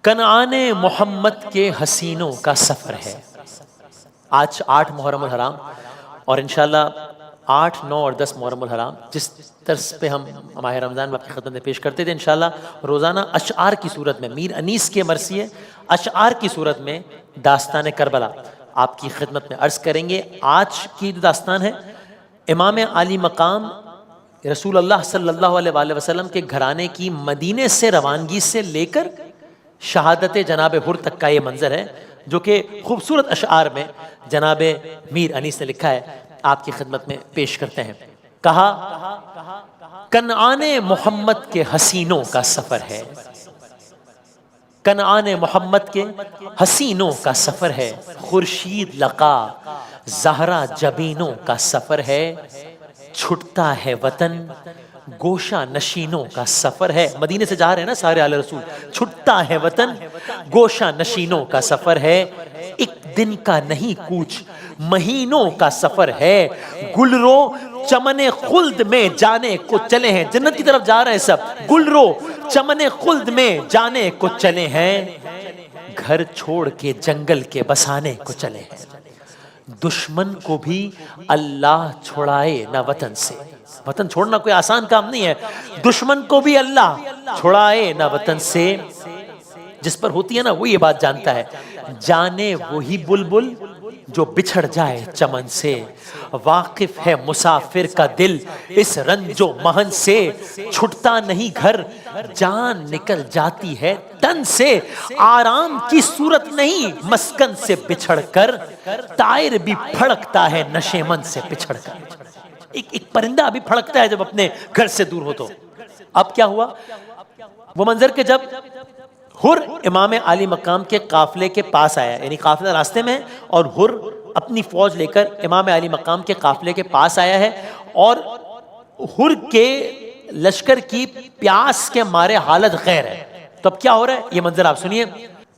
کنعان محمد کے حسینوں کا سفر ہے۔ آج 8 محرم الحرام اور انشاءاللہ 8، 9 اور 10 محرم الحرام جس طرز پہ ہم ماہ رمضان میں اپنی خدمت میں پیش کرتے تھے، انشاءاللہ روزانہ اشعار کی صورت میں میر انیس کے مرثیے اشعار کی صورت میں داستان کربلا آپ کی خدمت میں عرض کریں گے۔ آج کی جو داستان ہے، امام عالی مقام رسول اللہ صلی اللہ علیہ وآلہ وسلم کے گھرانے کی مدینے سے روانگی سے لے کر شہادت جناب حر تک کا یہ منظر ہے، جو کہ خوبصورت اشعار میں جناب میر انیس نے لکھا ہے، آپ کی خدمت میں پیش کرتے ہیں۔ کہا کنعان محمد کے حسینوں کا سفر ہے، کنعان محمد کے حسینوں کا سفر ہے، خورشید لقا زہرا جبینوں کا سفر ہے، چھٹتا ہے وطن گوشہ نشینوں کا سفر ہے۔ مدینے سے جا رہے ہیں نا سارے آل رسول، چھٹتا ہے وطن گوشہ نشینوں کا سفر ہے، ایک دن کا نہیں کوچ مہینوں کا سفر ہے، گلرو چمن خلد میں جانے کو چلے ہیں، جنت کی طرف جا رہے ہیں سب، گلرو چمن خلد میں جانے کو چلے ہیں، گھر چھوڑ کے جنگل کے بسانے کو چلے ہیں، دشمن کو بھی اللہ چھڑائے نہ وطن سے۔ وطن چھوڑنا کوئی آسان کام نہیں ہے، دشمن کو بھی اللہ چھڑائے نہ وطن سے۔ جس پر ہوتی ہے نا وہ یہ بات جانتا ہے، جانے وہی بلبل جو بچھڑ جائے چمن سے، واقف ہے مسافر کا دل اس رنج و محن سے، چھٹتا نہیں گھر جان نکل جاتی ہے تن سے، آرام کی صورت نہیں مسکن سے بچھڑ کر، طائر بھی پھڑکتا ہے نشیمن سے پچھڑ کر۔ ایک پرندہ بھی پھڑکتا ہے جب اپنے گھر سے دور ہو تو۔ اب کیا ہوا وہ منظر کہ جب حر امام عالی مقام کے قافلے کے پاس آیا، یعنی قافلہ راستے میں ہے اور حر اپنی فوج لے کر امام عالی مقام کے قافلے کے پاس آیا ہے، اور حر کے لشکر کی پیاس کے مارے حالت غیر ہے۔ تو اب کیا ہو رہا ہے یہ منظر آپ سنیے۔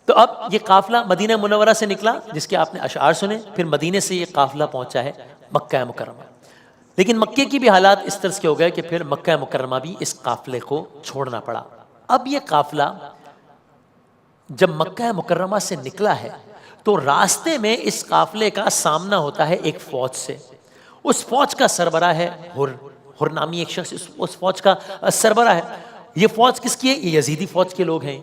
تو اب یہ قافلہ مدینہ منورہ سے نکلا جس کے آپ نے اشعار سنے، پھر مدینے سے یہ قافلہ پہنچا ہے مکہ مکرمہ، لیکن مکے کی بھی حالات اس طرح کے ہو گئے کہ پھر مکہ مکرمہ بھی اس قافلے کو چھوڑنا پڑا۔ اب یہ قافلہ جب مکہ مکرمہ سے نکلا ہے تو راستے میں اس قافلے کا سامنا ہوتا ہے ایک فوج سے، اس فوج کا سربراہ ہے حر نامی ایک شخص اس فوج کا سربراہ ہے۔ یہ فوج کس کی ہے؟ یہ یزیدی فوج کے لوگ ہیں،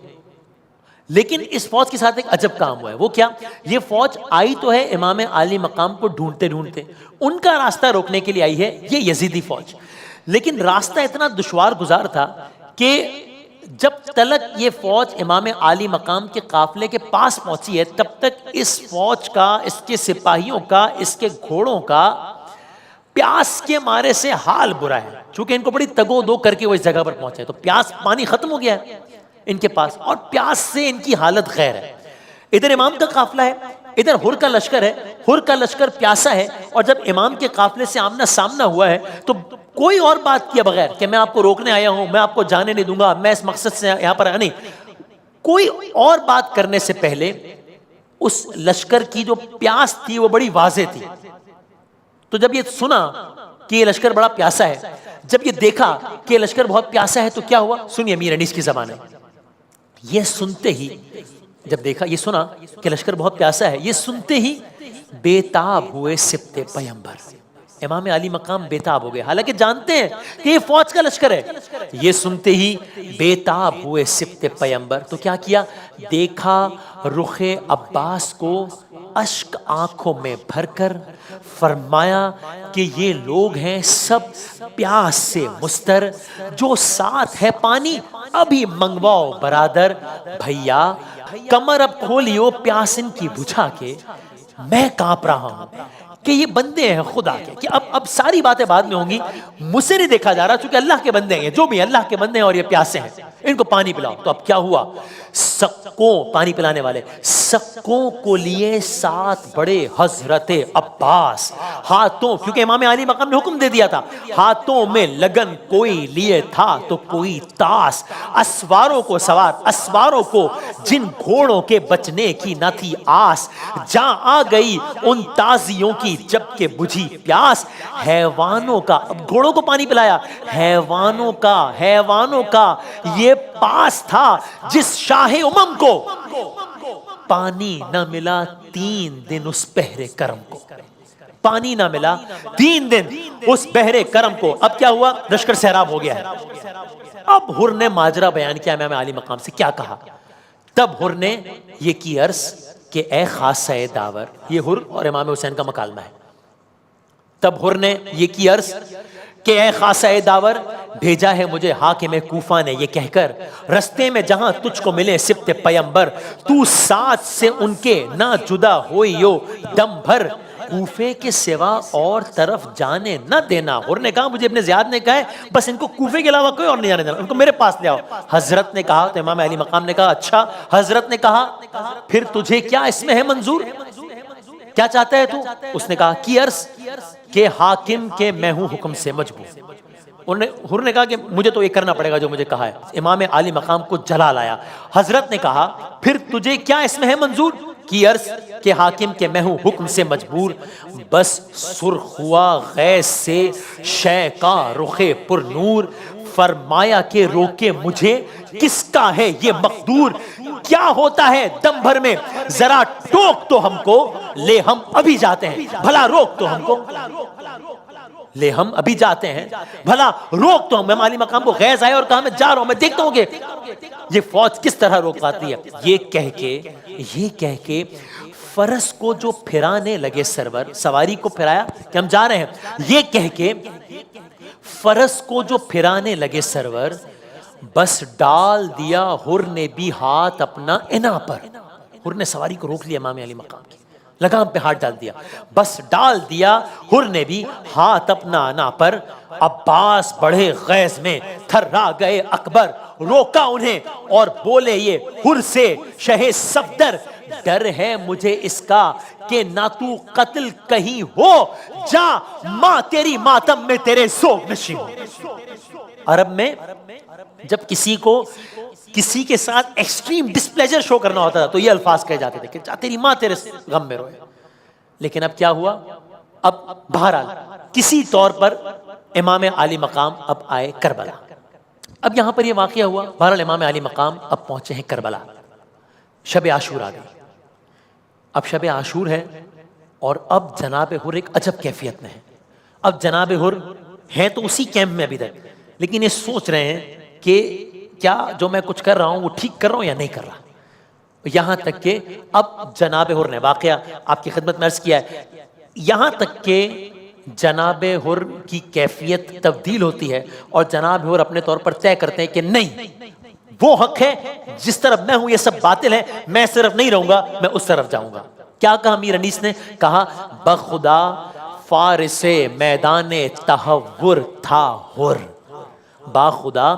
لیکن اس فوج کے ساتھ ایک عجب کام ہوا ہے۔ وہ کیا؟ یہ فوج آئی تو ہے امام عالی مقام کو ڈھونڈتے ڈھونڈتے، ان کا راستہ روکنے کے لیے آئی ہے یہ یزیدی فوج، لیکن راستہ اتنا دشوار گزار تھا کہ جب تلک یہ فوج امام عالی مقام کے قافلے کے پاس پہنچی ہے تب تک اس فوج کا، اس کے سپاہیوں کا، اس کے گھوڑوں کا پیاس کے مارے سے حال برا ہے، چونکہ ان کو بڑی تگو دو کر کے وہ اس جگہ پر پہنچے، تو پیاس پانی ختم ہو گیا ہے ان کے پاس، اور پیاس سے ان کی حالت غیر ہے۔ ادھر امام کا قافلہ ہے، ادھر حر کا لشکر ہے، حر کا لشکر پیاسا ہے، اور جب امام کے قافلے سے آمنا سامنا ہوا ہے تو کوئی اور بات کیے بغیر کہ میں آپ کو روکنے آیا ہوں، میں آپ کو جانے نہیں دوں گا، میں اس مقصد سے یہاں پر آیا نہیں، کوئی اور بات کرنے سے پہلے اس لشکر کی جو پیاس تھی وہ بڑی واضح تھی۔ تو جب یہ سنا کہ یہ لشکر بڑا پیاسا ہے، جب یہ دیکھا کہ یہ لشکر بہت پیاسا ہے تو کیا ہوا؟ سنیے میر انیس کی زبان ہے۔ یہ سنتے ہی، جب دیکھا یہ سنا کہ لشکر بہت پیاسا ہے، یہ سنتے ہی بےتاب ہوئے سبط پیمبر، امام عالی مقام بےتاب ہو گئے، حالانکہ جانتے ہیں کہ یہ فوج کا لشکر ہے، یہ سنتے ہی بےتاب ہوئے سبط پیمبر۔ تو کیا کیا؟ دیکھا رخ عباس کو اشک آنکھوں میں بھر کر، فرمایا کہ یہ لوگ ہیں سب پیاس سے مستر، جو ساتھ ہے پانی ابھی منگواؤ برادر، بھیا کمر اب کھولیو پیاس ان کی بجھا کے، میں کانپ رہا ہوں کہ یہ بندے ہیں خدا کے، کہ اب ساری باتیں بعد میں ہوں گی، مجھ سے نہیں دیکھا جا رہا چونکہ اللہ کے بندے ہیں، جو بھی اللہ کے بندے ہیں اور یہ پیاسے ہیں، ان کو پانی پلاؤ۔ تو اب کیا ہوا؟ سکوں، پانی پلانے والے سکوں کو لیے ساتھ بڑے حضرت عباس، ہاتھوں، کیونکہ امام عالی مقام نے حکم دے دیا تھا، ہاتھوں میں لگن کوئی لیے تھا تو کوئی تاس، اسواروں کو سوار، اسواروں کو جن گھوڑوں کے بچنے کی نہ تھی آس، جہاں آ گئی ان تازیوں کی جب کہ بجھی پیاس، حیوانوں کا، اب گھوڑوں کو پانی پلایا، حیوانوں کا یہ کے پاس تھا جس شاہ امم کو پانی نہ ملا 3 دن اس بحر کرم کو، پانی نہ ملا 3 دن اس بحر کرم کو۔ اب کیا ہوا؟ لشکر سیراب ہو گیا ہے۔ اب حر نے ماجرا بیان کیا امام علی مقام سے، کیا کہا؟ تب حر نے یہ کی عرض کہ اے خاصہ داور، یہ حر اور امام حسین کا مکالمہ ہے۔ تب حر نے یہ کی عرض کہ اے خاصہ داور، بھیجا ہے مجھے حاکم کوفہ نے یہ کہہ کر، رستے میں جہاں تجھ کو ملے سبت پیمبر، تو ساتھ سے ان کے نہ جدا ہوئیو دم بھر، کوفے کے سوا اور طرف جانے نہ دینا۔ حر نے کہا، مجھے ابن زیاد نے کہا ہے بس ان کو کوفے کے علاوہ کوئی اور نہیں جانے دینا، ان کو میرے پاس لے آؤ۔ حضرت نے کہا، تو امام علی مقام نے کہا اچھا۔ حضرت نے کہا پھر تجھے کیا اس میں ہے منظور، کیا چاہتا ہے تو؟ اس نے کہا کی عرض کہ حاکم کے میں ہوں حکم سے مجبور۔ حر نے کہا کہ مجھے تو یہ کرنا پڑے گا جو مجھے کہا ہے۔ امام علی مقام کو جلال آیا۔ حضرت نے کہا پھر تجھے کیا اس میں ہے منظور، کی عرض کہ حاکم کے میں ہوں حکم سے مجبور، بس سرخ ہوا غیظ سے شے کا رخ پر نور، فرمایا کہ روکے مجھے کس کا ہے یہ مقدور، کیا ہوتا ہے دم بھر میں ذرا ٹوک تو ہم کو، لے ہم ابھی جاتے ہیں، بھلا روک تو ہم کو، لے ہم ابھی جاتے ہیں، بھلا روک تو ہم۔ امام علی مقام کو غیظ آئے اور کہا میں جا رہا ہوں، میں دیکھتا ہوں کہ یہ فوج کس طرح روک پاتی ہے۔ یہ کہہ کے فرس کو جو پھرانے لگے سرور، سواری کو پھرایا کہ ہم جا رہے ہیں، یہ کہہ کے فرس کو جو پھرانے لگے سرور، بس ڈال دیا حر نے بھی ہاتھ اپنا انا پر۔ حر نے سواری کو روک لیا امام علی مقام کی، لگام پہ ہاتھ ڈال دیا، بس ڈال دیا حر نے بھی ہاتھ اپنا انا پر۔ عباس بڑھے غیظ میں تھرا گئے اکبر، روکا انہیں اور بولے یہ حر سے شہ صفدر، ڈر ہے مجھے اس کا کہ نہ تو قتل کہیں ہو، جا ماں تیری ماتم میں تیرے سوگ نشیں ہو۔ عرب میں جب کسی کے ساتھ ایکسٹریم ڈسپلیجر شو کرنا ہوتا تھا تو یہ الفاظ کہے جاتے تھے کہ جا تیری ماں تیرے غم میں روئے۔ لیکن اب کیا ہوا؟ اب بہرحال کسی طور پر امام علی مقام اب آئے کربلا۔ اب یہاں پر یہ واقعہ ہوا، بہرحال امام علی مقام اب پہنچے ہیں کربلا، شب عاشور آ گئی۔ اب شب عاشور ہے اور اب جناب حر ایک عجب کیفیت میں ہے۔ اب جناب حر ہیں تو اسی کیمپ میں ابھی تک، لیکن یہ سوچ رہے ہیں کہ کیا جو میں کچھ کر رہا ہوں وہ ٹھیک کر رہا ہوں یا نہیں کر رہا۔ یہاں تک کہ اب جناب حر نے واقعہ آپ کی خدمت میں عرض کیا ہے، یہاں تک کہ جناب حر کی کیفیت تبدیل ہوتی ہے اور جناب حر اپنے طور پر طے کرتے ہیں کہ نہیں، وہ حق ہے جس طرف میں ہوں یہ سب باطل ہے، میں صرف نہیں رہوں گا، میں اس طرف جاؤں گا۔ کیا کہا امیر انیس نے؟ کہا بخدا فارس میدان تہور تھا حر، باخدا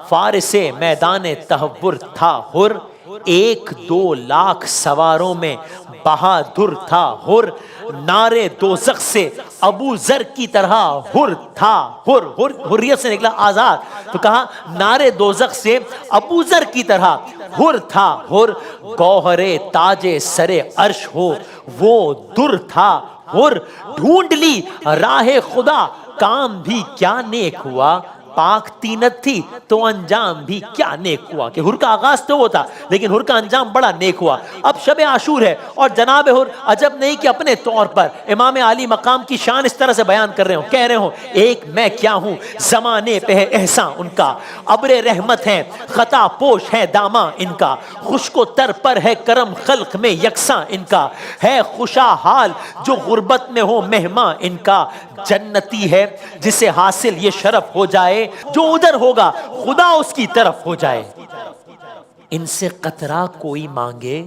فارس میدان تہور تھا حر، 1-2 لاکھ سواروں میں بہادر تھا حر، نارے دوزخ سے ابو ذر کی طرح حر تھا حر، حریت سے نکلا آزاد، تو کہا نارے دوزخ سے ابو ذر کی طرح حر تھا حر، گوہر تاج سر عرش ہو وہ در تھا حر، ڈھونڈ لی راہ خدا کام بھی کیا نیک ہوا، پاک تینت تھی تو انجام بھی کیا نیک ہوا۔ کہ حر کا آغاز تو وہ تھا لیکن حر کا انجام بڑا نیک ہوا۔ اب شب عاشور ہے اور جناب حر عجب نہیں کہ اپنے طور پر امام علی مقام کی شان اس طرح سے بیان کر رہے ہوں، کہہ رہے ہوں ایک میں کیا ہوں زمانے پہ ہے احسان ان کا، ابر رحمت ہے خطا پوش ہے داماں ان کا، خشک و تر پر ہے کرم خلق میں یکساں ان کا، ہے خوشا حال جو غربت میں ہو مہماں ان کا، جنتی ہے جسے حاصل یہ شرف ہو جائے، جو ادھر ہوگا خدا اس کی طرف ہو جائے، ان سے قطرہ کوئی مانگے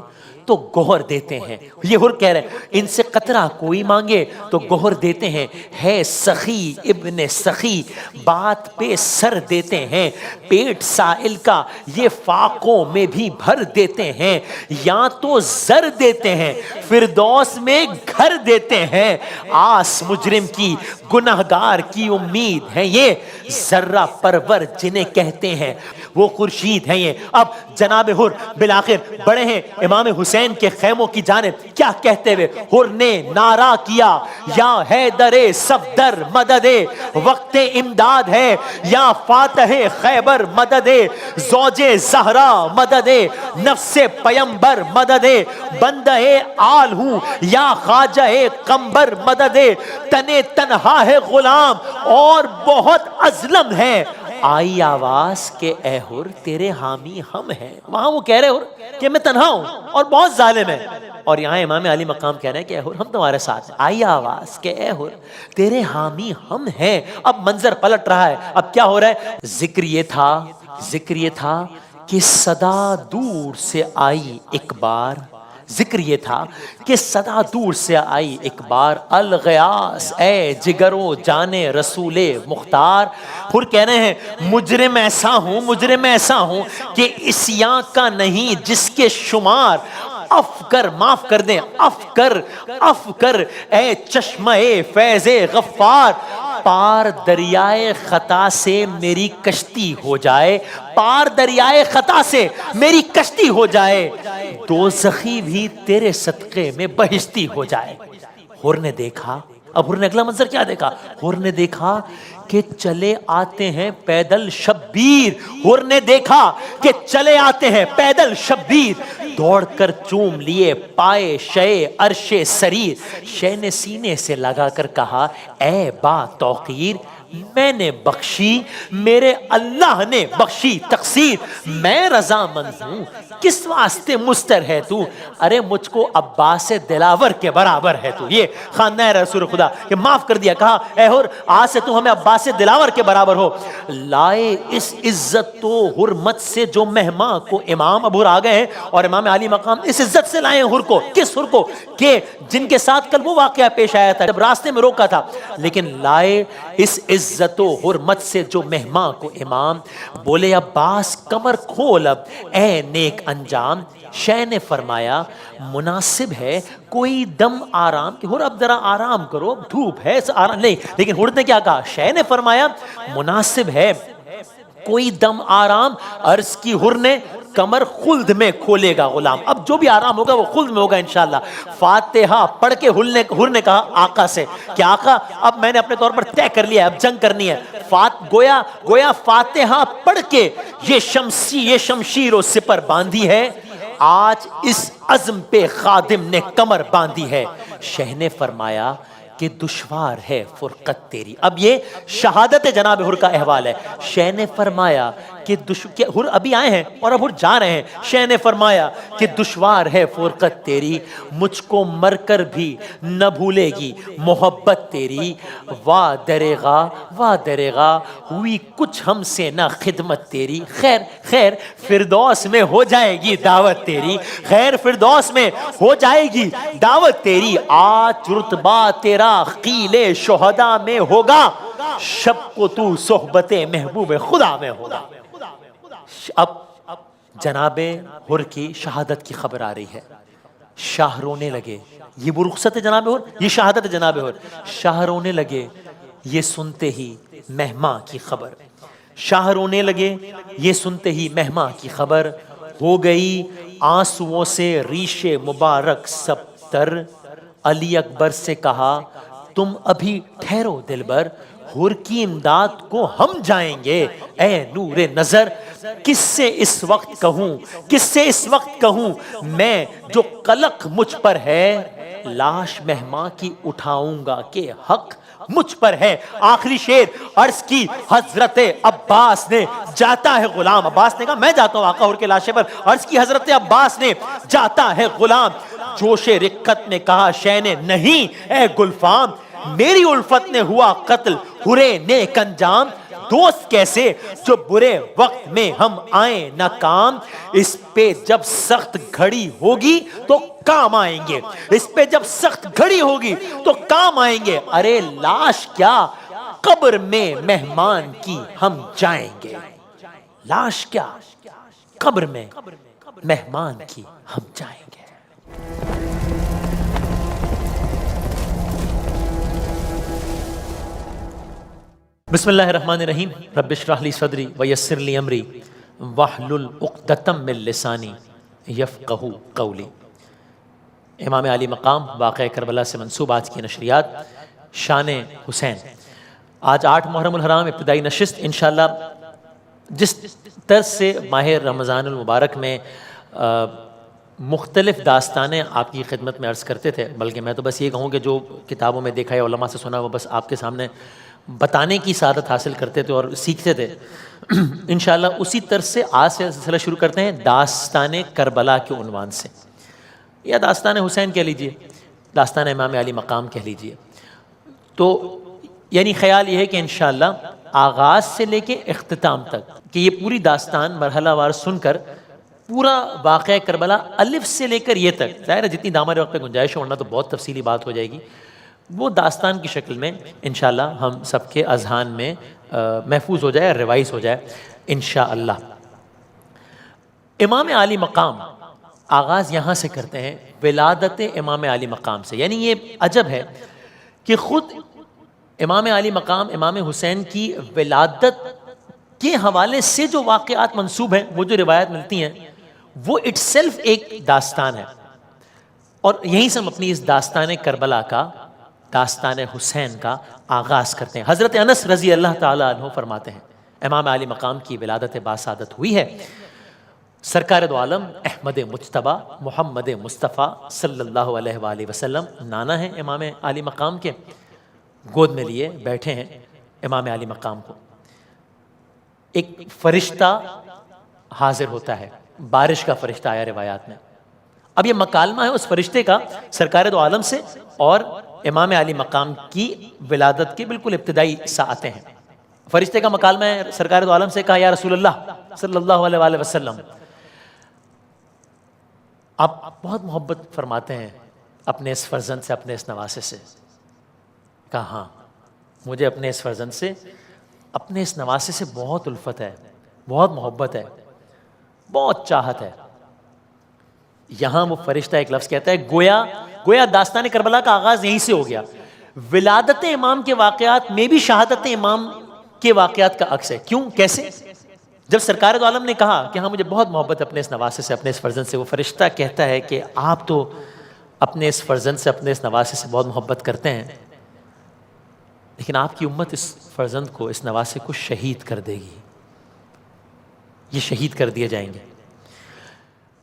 تو گوہر دیتے ہیں۔ یہ حر کہہ رہے ہیں ان سے قطرہ کوئی مانگے تو گوہر دیتے ہیں، ہے سخی ابن سخی بات پہ سر دیتے ہیں، پیٹ سائل کا یہ فاقوں میں بھی بھر دیتے ہیں، یا تو زر دیتے ہیں فردوس میں گھر دیتے ہیں، آس مجرم کی گنہگار کی امید ہے یہ، ذرہ پرور جنہیں کہتے ہیں وہ خورشید ہیں یہ۔ اب جناب حر بالآخر بڑے ہیں امام حسین حسین کے خیموں کی جانب کیا کہتے ہوئے حر نے نعرہ کیا، یا حیدر صفدر مدد وقت امداد ہے، یا فاتح خیبر مدد زوج زہرا مدد نفس پیمبر مدد بندہ آل ہوں یا خواجہ قمبر مدد تنے تنہا ہے غلام اور بہت ازلم ہے، آئی آواز کہ اے حر تیرے حامی ہم ہیں۔ وہاں وہ کہہ رہے حر کہ میں تنہا ہوں اور بہت ظالم ہے، اور یہاں امام علی مقام کہہ رہے ہیں کہ اے حر ہم تمہارے ساتھ ہیں، آئی آواز کہ اے حر تیرے حامی ہم ہیں۔ اب منظر پلٹ رہا ہے، اب کیا ہو رہا ہے؟ ذکر یہ تھا کہ صدا دور سے آئی ایک بار، ذکر یہ تھا کہ صدا دور سے آئی ایک بار، الغیاس اے جگرو جانے رسول مختار۔ پھر کہہ رہے ہیں مجرم ایسا ہوں کہ عصیاں کا نہیں جس کے شمار، افکر معاف کر دیں، افکر اے چشمہ فیض غفار، پار دریائے خطا سے میری کشتی ہو جائے، پار دریائے خطا سے میری کشتی ہو جائے، دوزخی بھی تیرے صدقے میں بہشتی ہو جائے۔ حر نے دیکھا، اب حر نے اگلا منظر کیا دیکھا؟ حر نے دیکھا کہ چلے آتے ہیں پیدل شبیر، حر نے دیکھا کہ چلے آتے ہیں پیدل شبیر، دوڑ کر چوم لیے پائے شے عرش سریر، شے نے سینے سے لگا کر کہا اے با توقیر، میں نے بخشی میرے اللہ نے بخشی تقصیر، میں رضامند ہوں کس واسطے مستر ہے تو، ارے مجھ کو عباس دلاور کے برابر ہے تو، یہ خاندان رسول خدا کہ معاف کر دیا، کہا اے حر آج سے تو ہمیں عباس دلاور کے برابر ہو۔ لائے اس عزت تو حرمت سے جو مہمان کو، امام اب حر آ گئے ہیں اور امام علی مقام اس عزت سے لائے حر کو، کس حر کو کہ جن کے ساتھ کل وہ واقعہ پیش آیا تھا جب راستے میں روکا تھا، لیکن لائے اس عزت و حرمت سے جو مہمان کو امام، بولے عباس کمر کھول اب اے نیک انجام، شے نے فرمایا مناسب ہے کوئی دم آرام، کہ حر اب ذرا آرام کرو، دھوپ ہے آرام نہیں، لیکن حر نے کیا کہا؟ شے نے فرمایا مناسب ہے کوئی دم آرام، عرض کی حر نے کمر خلد میں کھولے گا غلام، اب جو بھی آرام ہوگا وہ خلد میں ہوگا انشاءاللہ۔ فاتحہ پڑھ کے حر نے کہا آقا سے کہ آقا اب میں نے اپنے طور پر طے کر لیا ہے، اب جنگ کرنی ہے، گویا فاتحہ پڑھ کے یہ شمشیر و سپر باندھی ہے، آج اس عزم پہ خادم نے کمر باندھی ہے، شہ نے فرمایا کہ دشوار ہے فرقت تیری، اب یہ شہادت جناب حر کا احوال ہے، شہ نے فرمایا کہ حر ابھی آئے ہیں اور اب حر جا رہے ہیں، شہ نے فرمایا کہ دشوار ہے فرقت تیری، مجھ کو مر کر بھی نہ بھولے گی محبت تیری، واہ دریغا ہوئی کچھ ہم سے نہ خدمت تیری، خیر فردوس میں ہو جائے گی دعوت تیری، خیر فردوس میں ہو جائے گی دعوت تیری، آج رتبہ تیرا قیل شہداء میں ہوگا، شب کو تو صحبت محبوب خدا میں ہوگا۔ اب جناب حر کی شہادت کی خبر آ رہی ہے، شاہ رونے لگے، یہ وہ رخصت جناب حر، یہ شہادت جناب حر، شاہ رونے لگے یہ سنتے ہی مہماں کی خبر، شاہ رونے لگے یہ سنتے ہی مہماں کی خبر، ہو گئی آنسوؤں سے ریش مبارک سب تر، علی اکبر سے کہا تم ابھی ٹھہرو دلبر، حر کی امداد کو ہم جائیں گے اے نور نظر، کس سے اس وقت کہوں میں جو قلق مجھ پر ہے، لاش مہماں کی اٹھاؤں گا کہ حق مجھ پر ہے، آخری شعر عرض کی حضرت عباس نے، جاتا ہے غلام، عباس نے کہا میں جاتا ہوں آقا حر کے لاشے پر، عرض کی حضرت عباس نے جاتا ہے غلام، جوش رقت میں کہا شہ نے نہیں اے گلفام، میری الفت نے ہوا قتل حرے نیک انجام، دوست کیسے جو برے وقت میں ہم آئیں نہ کام، اس پہ جب سخت گھڑی ہوگی تو کام آئیں گے، اس پہ جب سخت گھڑی ہوگی تو کام آئیں گے، ارے لاش کیا قبر میں مہمان کی ہم جائیں گے، لاش کیا قبر میں مہمان کی ہم جائیں گے۔ بسم اللہ الرحمن الرحیم، رب اشرح لی صدری ویسر لی امری واحلل عقدۃ من لسانی یفقہوا قولی۔ امام علی مقام واقعہ کربلا سے منسوب آج کی نشریات شان حسین. آج 8 محرم الحرام ابتدائی نشست. انشاءاللہ جس طرز سے ماہ رمضان المبارک میں مختلف داستانیں آپ کی خدمت میں عرض کرتے تھے، بلکہ میں تو بس یہ کہوں کہ جو کتابوں میں دیکھا ہے علماء سے سنا وہ بس آپ کے سامنے بتانے کی سعادت حاصل کرتے تھے اور سیکھتے تھے. انشاءاللہ اسی طرز سے آج سے سلسلہ شروع کرتے ہیں داستان کربلا کے عنوان سے، یا داستان حسین کہہ لیجئے، داستان امام علی مقام کہہ لیجئے. تو یعنی خیال یہ ہے کہ انشاءاللہ آغاز سے لے کے اختتام تک کہ یہ پوری داستان مرحلہ وار سن کر پورا واقعہ کربلا الف سے لے کر یہ تک، ظاہر ہے جتنی دامار وقت پہ گنجائش ہو ورنہ تو بہت تفصیلی بات ہو جائے گی، وہ داستان کی شکل میں انشاءاللہ ہم سب کے اذہان میں محفوظ ہو جائے، ریوائز ہو جائے انشاءاللہ. امام علی مقام آغاز یہاں سے کرتے ہیں، ولادت امام علی مقام سے. یعنی یہ عجب ہے کہ خود امام علی مقام امام حسین کی ولادت کے حوالے سے جو واقعات منسوب ہیں، وہ جو روایت ملتی ہیں، وہ اٹ سیلف ایک داستان ہے. اور یہیں سے ہم اپنی اس داستان کربلا کا، داستان حسین کا آغاز کرتے ہیں. حضرت انس رضی اللہ تعالیٰ عنہ فرماتے ہیں امام علی مقام کی ولادت باسعادت ہوئی ہے. سرکار دو عالم احمد مجتبی محمد مصطفیٰ صلی اللہ علیہ وآلہ وسلم نانا ہیں امام علی مقام کے، گود میں لیے بیٹھے ہیں امام علی مقام کو. ایک فرشتہ حاضر ہوتا ہے، بارش کا فرشتہ آیا روایات میں. اب یہ مکالمہ ہے اس فرشتے کا سرکار دو عالم سے اور امام علی مقام کی ولادت کے بالکل ابتدائی ساعتیں ہیں. فرشتے کا مکالمہ ہے، سرکار دو عالم سے کہا یا رسول اللہ صلی اللہ علیہ وآلہ وسلم، آپ بہت محبت فرماتے ہیں اپنے اس فرزند سے، اپنے اس نواسے سے. کہا ہاں، مجھے اپنے اس فرزند سے، اپنے اس نواسے سے بہت الفت ہے، بہت محبت ہے، بہت چاہت ہے. یہاں وہ فرشتہ ایک لفظ کہتا ہے، گویا داستان کربلا کا آغاز یہیں سے ہو گیا. ولادت امام کے واقعات میں بھی شہادت امام کے واقعات کا عکس ہے. کیوں؟ کیسے؟ جب سرکار دو عالم نے کہا کہ ہاں مجھے بہت محبت اپنے اس نواسے سے، اپنے اس فرزند سے، وہ فرشتہ کہتا ہے کہ آپ تو اپنے اس فرزند سے، اپنے اس نواسے سے بہت محبت کرتے ہیں، لیکن آپ کی امت اس فرزند کو، اس نواسے کو شہید کر دے گی، یہ شہید کر دیے جائیں گے.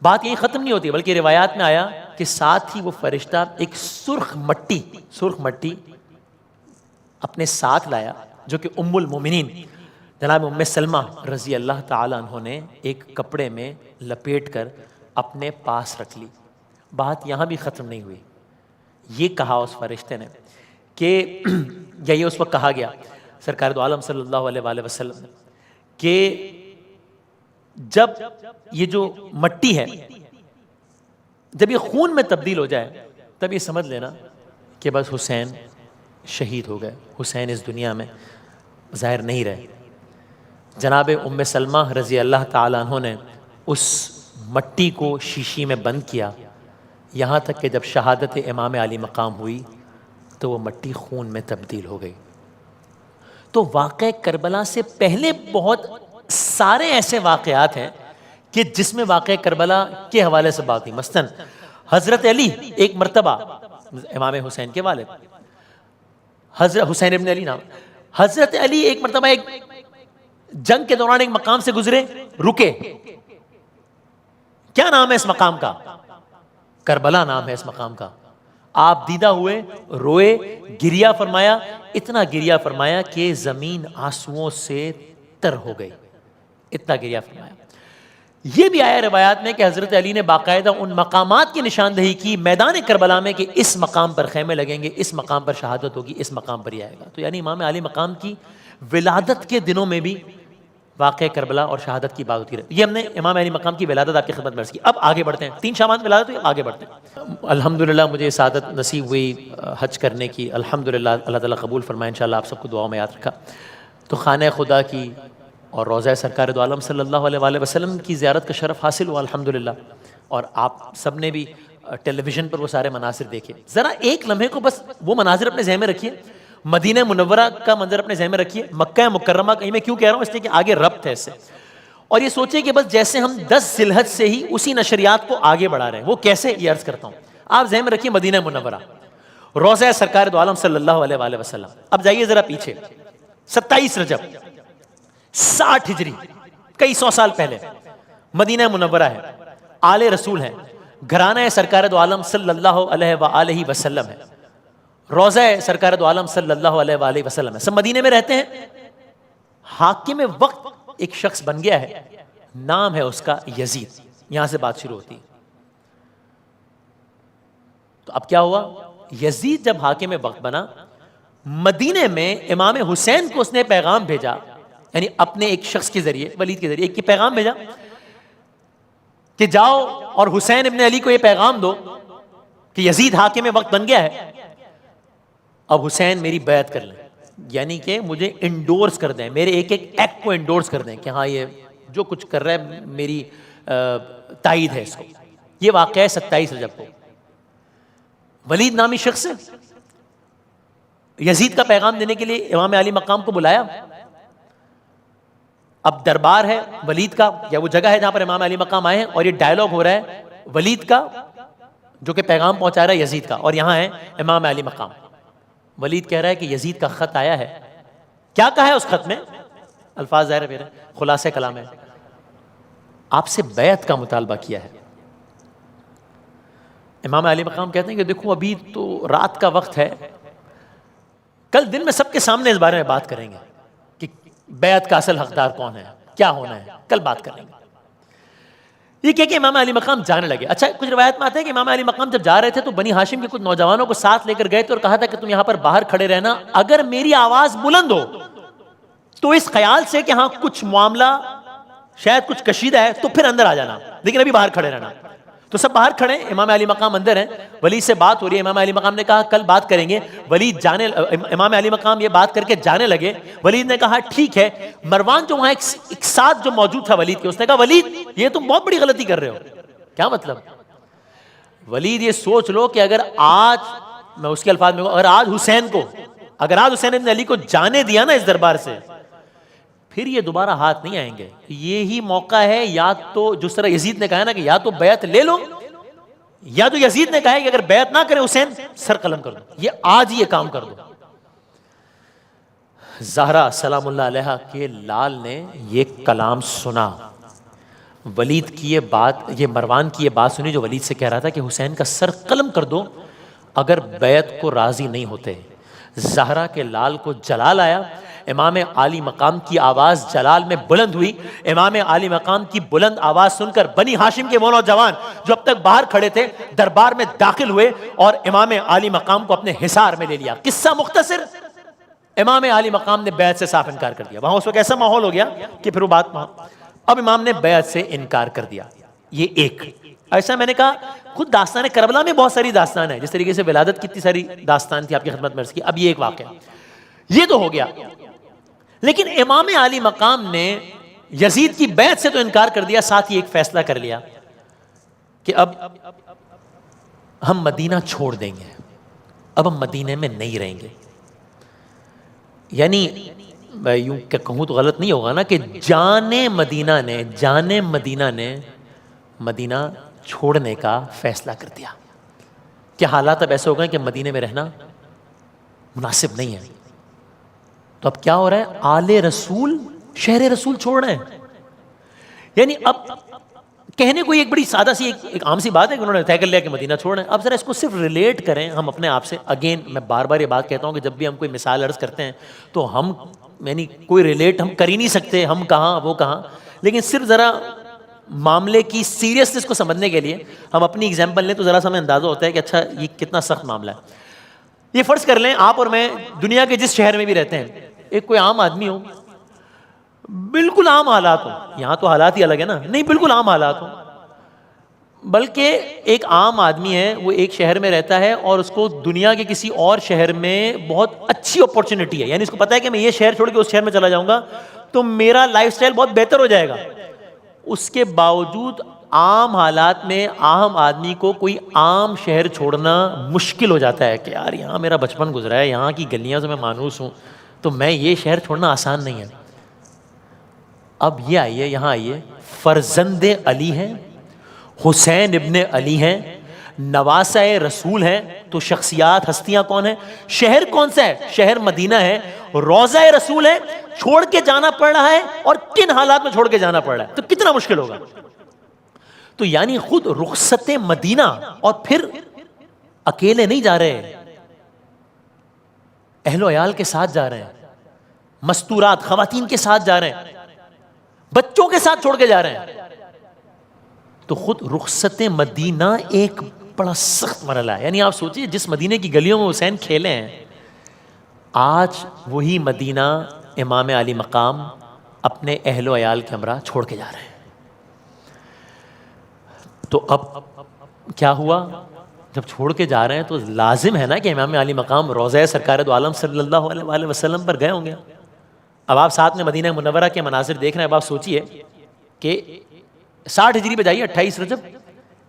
بات یہی ختم نہیں ہوتی، بلکہ روایات میں آیا کہ ساتھ ہی وہ فرشتہ ایک سرخ مٹی اپنے ساتھ لایا، جو کہ ام المومنین جناب ام سلمہ رضی اللہ تعالی عنہ نے ایک کپڑے میں لپیٹ کر اپنے پاس رکھ لی. بات یہاں بھی ختم نہیں ہوئی. یہ کہا اس فرشتے نے کہ یا یہ اس وقت کہا گیا سرکار دو عالم صلی اللہ علیہ وآلہ وسلم نے کہ جب یہ جو مٹی ہے جب یہ خون میں تبدیل ہو جائے تب یہ سمجھ لینا کہ بس حسین شہید ہو گئے، حسین اس دنیا میں ظاہر نہیں رہے. جناب ام سلمہ رضی اللہ تعالیٰ عنہ نے اس مٹی کو شیشی میں بند کیا، یہاں تک کہ جب شہادت امام علی مقام ہوئی تو وہ مٹی خون میں تبدیل ہو گئی. تو واقعہ کربلا سے پہلے بہت سارے ایسے واقعات ہیں کہ جس میں واقعہ کربلا کے حوالے سے بات ہوئی. مثلاً حضرت علی ایک مرتبہ، امام حسین کے والد حضرت حسین ابن علی نام، حضرت علی ایک مرتبہ ایک جنگ کے دوران ایک مقام سے گزرے، رکے. کیا نام ہے اس مقام کا؟ کربلا نام ہے اس مقام کا. آپ دیدہ ہوئے، روئے، گریہ فرمایا، اتنا گریہ فرمایا کہ زمین آنسوؤں سے تر ہو گئی، اتنا گریہ فرمایا. یہ بھی آیا روایات میں کہ حضرت علی نے باقاعدہ ان مقامات کی نشاندہی کی میدان کربلا میں کہ اس مقام پر خیمے لگیں گے، اس مقام پر شہادت ہوگی، اس مقام پر یہ آئے گا. تو یعنی امام علی مقام کی ولادت کے دنوں میں بھی واقعہ کربلا اور شہادت کی بات ہوتی رہی. یہ ہم نے امام علی مقام کی ولادت آپ کی خدمت میں عرض کی. اب آگے بڑھتے ہیں. 3 شعبان ولادت ہوئی، اب آگے بڑھتے ہیں. الحمدللہ مجھے سعادت نصیب ہوئی حج کرنے کی، الحمدللہ. اللہ تعالیٰ قبول فرمائے، انشاءاللہ آپ سب کو دعاؤں میں یاد رکھا. تو خانہ خدا کی اور روضہ سرکار دو عالم صلی اللہ علیہ وآلہ وسلم کی زیارت کا شرف حاصل ہوا الحمدللہ. اور آپ سب نے بھی ٹیلی ویژن پر وہ سارے مناظر دیکھے. ذرا ایک لمحے کو بس وہ مناظر اپنے ذہن میں رکھیے، مدینہ منورہ کا منظر اپنے ذہن میں رکھیے، مکہ مکرمہ کا. میں کیوں کہہ رہا ہوں؟ اس لیے کہ آگے ربط ہے اس سے. اور یہ سوچیں کہ بس جیسے ہم 10 ذی الحج سے ہی اسی نشریات کو آگے بڑھا رہے ہیں. وہ کیسے؟ یہ عرض کرتا ہوں. آپ ذہن میں رکھیے مدینہ منورہ، روضہ سرکار دو عالم صلی اللہ علیہ وآلہ وسلم. اب جائیے ذرا پیچھے، 27 رجب 60 ہجری، کئی سو سال پہلے مدینہ منورہ ہے، آل رسول ہیں، گھرانہ سرکار دو عالم صلی اللہ علیہ وآلہ وسلم ہے، روضہ سرکار دو عالم صلی اللہ علیہ وآلہ وسلم ہے، سب مدینے میں رہتے ہیں. حاکم وقت ایک شخص بن گیا ہے، نام ہے اس کا یزید. یہاں سے بات شروع ہوتی. تو اب کیا ہوا؟ یزید جب حاکم وقت بنا، مدینے میں امام حسین کو اس نے پیغام بھیجا، یعنی اپنے ایک شخص کے ذریعے، ولید کے ذریعے ایک پیغام بھیجا کہ جاؤ اور حسین ابن علی کو یہ پیغام دو کہ یزید حاکم وقت بن گیا ہے، اب حسین میری بیعت کر لیں، یعنی کہ مجھے انڈورس کر دیں، میرے ایک ایک ایکٹ کو انڈورس کر دیں کہ ہاں یہ جو کچھ کر رہا ہے میری تائید ہے اس کو. یہ واقعہ ہے 27 رجب کو. ولید نامی شخص یزید کا پیغام دینے کے لیے امام علی مقام کو بلایا. اب دربار ہے ولید کا، یا وہ جگہ ہے جہاں پر امام علی مقام آئے ہیں، اور یہ ڈائلاگ ہو رہا ہے ولید کا جو کہ پیغام پہنچا رہا ہے یزید کا، اور یہاں ہے امام علی مقام. ولید کہہ رہا ہے کہ یزید کا خط آیا ہے. کیا کہا ہے اس خط میں؟ الفاظ ظاہر ہے میرے، خلاصہ کلام ہے، آپ سے بیعت کا مطالبہ کیا ہے. امام علی مقام کہتے ہیں کہ دیکھو ابھی تو رات کا وقت ہے، کل دن میں سب کے سامنے اس بارے میں بات کریں گے کہ بیعت کا اصل حقدار کون ہے، کیا ہونا ہے، کل بات کریں گے. یہ کہ امام علی مقام جانے لگے. اچھا، کچھ روایت میں آتا ہے کہ امام علی مقام جب جا رہے تھے تو بنی ہاشم کے کچھ نوجوانوں کو ساتھ لے کر گئے تھے اور کہا تھا کہ تم یہاں پر باہر کھڑے رہنا، اگر میری آواز بلند ہو تو اس خیال سے کہ ہاں کچھ معاملہ شاید کچھ کشیدہ ہے تو پھر اندر آ جانا، لیکن ابھی باہر کھڑے رہنا. تو سب باہر کھڑے، امام علی مقام اندر ہیں، ولید سے بات ہو رہی ہے. امام علی مقام نے کہا کل بات کریں گے. امام علی مقام یہ بات کر کے جانے لگے. ولید نے کہا ٹھیک ہے. مروان جو وہاں ایک ساتھ جو موجود تھا ولید کے، اس نے کہا ولید یہ تم بہت بڑی غلطی کر رہے ہو. کیا مطلب؟ ولید یہ سوچ لو کہ اگر آج، میں اس کے الفاظ میں، اگر آج حسین ابن علی کو جانے دیا نا اس دربار سے، پھر یہ دوبارہ ہاتھ نہیں آئیں گے. یہی موقع ہے، یا تو جس طرح یزید نے کہا نا کہ یا تو بیعت لے لو، یا تو یزید نے کہا ہے کہ اگر بیعت نہ کرے حسین سر قلم کر دو. یہ آج یہ کام کر دو. زہرا سلام اللہ علیہا کے لال نے یہ کلام سنا، ولید کی یہ بات، یہ مروان کی یہ بات سنی جو ولید سے کہہ رہا تھا کہ حسین کا سر قلم کر دو اگر بیعت کو راضی نہیں ہوتے. زہرا کے لال کو جلال آیا. امام علی مقام کی آواز جلال میں بلند ہوئی. امام علی مقام کی بلند آواز سن کر بنی ہاشم کے وہ نوجوان جو اب تک باہر کھڑے تھے دربار میں داخل ہوئے اور امام علی مقام کو اپنے حصار میں لے لیا. قصہ مختصر، امام علی مقام نے بیعت سے صاف انکار کر دیا. وہاں اس وقت ایسا ماحول ہو گیا کہ پھر وہ بات اب امام نے بیعت سے انکار کر دیا. یہ ایک ایسا، میں نے کہا خود داستان کربلا میں بہت ساری داستان ہے، جس طریقے سے ولادت کی اتنی ساری داستان تھی آپ کی خدمت میں عرض کی. اب یہ ایک واقعہ، یہ تو ہو گیا. لیکن امام علی مقام نے یزید کی بیعت سے تو انکار کر دیا، ساتھ ہی ایک فیصلہ کر لیا کہ اب ہم مدینہ چھوڑ دیں گے، اب ہم مدینے میں نہیں رہیں گے. یعنی میں یوں کہ کہوں تو غلط نہیں ہوگا نا کہ جان مدینہ نے مدینہ چھوڑنے کا فیصلہ کر دیا کہ حالات اب ایسے ہو گئے کہ مدینے میں رہنا مناسب نہیں ہے. تو اب کیا ہو رہا ہے؟ آل رسول شہر رسول چھوڑ رہے ہیں. یعنی اب کہنے کو ایک بڑی سادہ سی ایک عام سی بات ہے کہ انہوں نے طے کر لیا کہ مدینہ چھوڑ رہے ہیں. اب ذرا اس کو صرف ریلیٹ کریں ہم اپنے آپ سے. اگین میں بار بار یہ بات کہتا ہوں کہ جب بھی ہم کوئی مثال عرض کرتے ہیں تو ہم یعنی کوئی ریلیٹ ہم کر ہی نہیں سکتے، ہم کہاں وہ کہاں، لیکن صرف ذرا معاملے کی سیریسنس کو سمجھنے کے لیے ہم اپنی ایگزامپل لیں تو ذرا سا ہمیں اندازہ ہوتا ہے کہ اچھا یہ کتنا سخت معاملہ ہے. یہ فرض کر لیں آپ اور میں دنیا کے جس شہر میں بھی رہتے ہیں، ایک کوئی عام آدمی ہو، بالکل عام حالات ہوں، یہاں تو حالات ہی الگ ہے نا، نہیں بالکل عام حالات ہوں، بلکہ ایک عام آدمی ہے، وہ ایک شہر میں رہتا ہے اور اس کو دنیا کے کسی اور شہر میں بہت اچھی اپورچونٹی ہے، یعنی اس کو پتا ہے کہ میں یہ شہر چھوڑ کے اس شہر میں چلا جاؤں گا تو میرا لائف سٹائل بہت بہتر ہو جائے گا. اس کے باوجود عام حالات میں عام آدمی کو کوئی عام شہر چھوڑنا مشکل ہو جاتا ہے کہ یار یہاں میرا بچپن گزرا ہے، یہاں کی گلیاں سے میں مانوس ہوں، تو میں یہ شہر چھوڑنا آسان نہیں ہے. اب یہ آئیے، یہاں آئیے، فرزند علی ہیں، حسین ابن علی ہیں، نواسہ رسول ہیں تو شخصیات ہستیاں کون ہیں؟ شہر کون سا ہے؟ شہر مدینہ ہے. روضہ رسول ہے, چھوڑ کے جانا پڑ رہا ہے, اور کن حالات میں چھوڑ کے جانا پڑ رہا ہے, تو کتنا مشکل ہوگا. تو یعنی خود رخصت مدینہ, اور پھر اکیلے نہیں جا رہے, اہل و عیال کے ساتھ جا رہے ہیں, مستورات خواتین کے ساتھ جا رہے ہیں, بچوں کے ساتھ چھوڑ کے جا رہے ہیں. تو خود رخصت مدینہ ایک بڑا سخت مرحلہ ہے. یعنی آپ سوچئے جس مدینے کی گلیوں میں حسین کھیلے ہیں, آج وہی مدینہ امام علی مقام اپنے اہل و عیال کے ہمراہ چھوڑ کے جا رہے ہیں. تو اب کیا ہوا؟ جب چھوڑ کے جا رہے ہیں تو لازم ہے نا کہ امام علی مقام روضہ سرکار دو عالم صلی اللہ علیہ وسلم پر گئے ہوں گے. اب آپ ساتھ میں مدینہ منورہ کے مناظر دیکھ رہے ہیں. اب آپ سوچئے کہ 60 ہجری پہ جائیے, 28 رجب,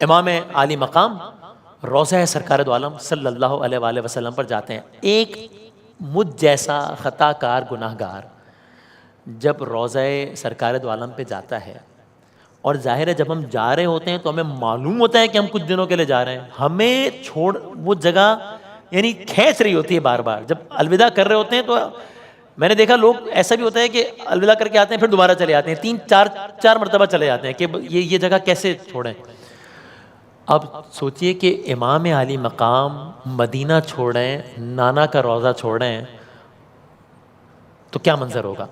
امام علی مقام روضہ سرکار دو عالم صلی اللہ علیہ وآلہ وسلم پر جاتے ہیں. ایک مجھ جیسا خطا کار گناہ گار جب روضہ سرکار دو عالم پہ جاتا ہے, اور ظاہر ہے جب ہم جا رہے ہوتے ہیں تو ہمیں معلوم ہوتا ہے کہ ہم کچھ دنوں کے لیے جا رہے ہیں, ہمیں چھوڑ وہ جگہ یعنی کھینچ رہی ہوتی ہے بار بار. جب الوداع کر رہے ہوتے ہیں تو میں نے دیکھا لوگ ایسا بھی ہوتا ہے کہ الوداع کر کے آتے ہیں پھر دوبارہ چلے آتے ہیں, 3-4 مرتبہ چلے جاتے ہیں کہ یہ جگہ کیسے چھوڑیں. اب سوچئے کہ امام علی مقام مدینہ چھوڑیں, نانا کا روضہ چھوڑیں, تو کیا منظر ہوگا؟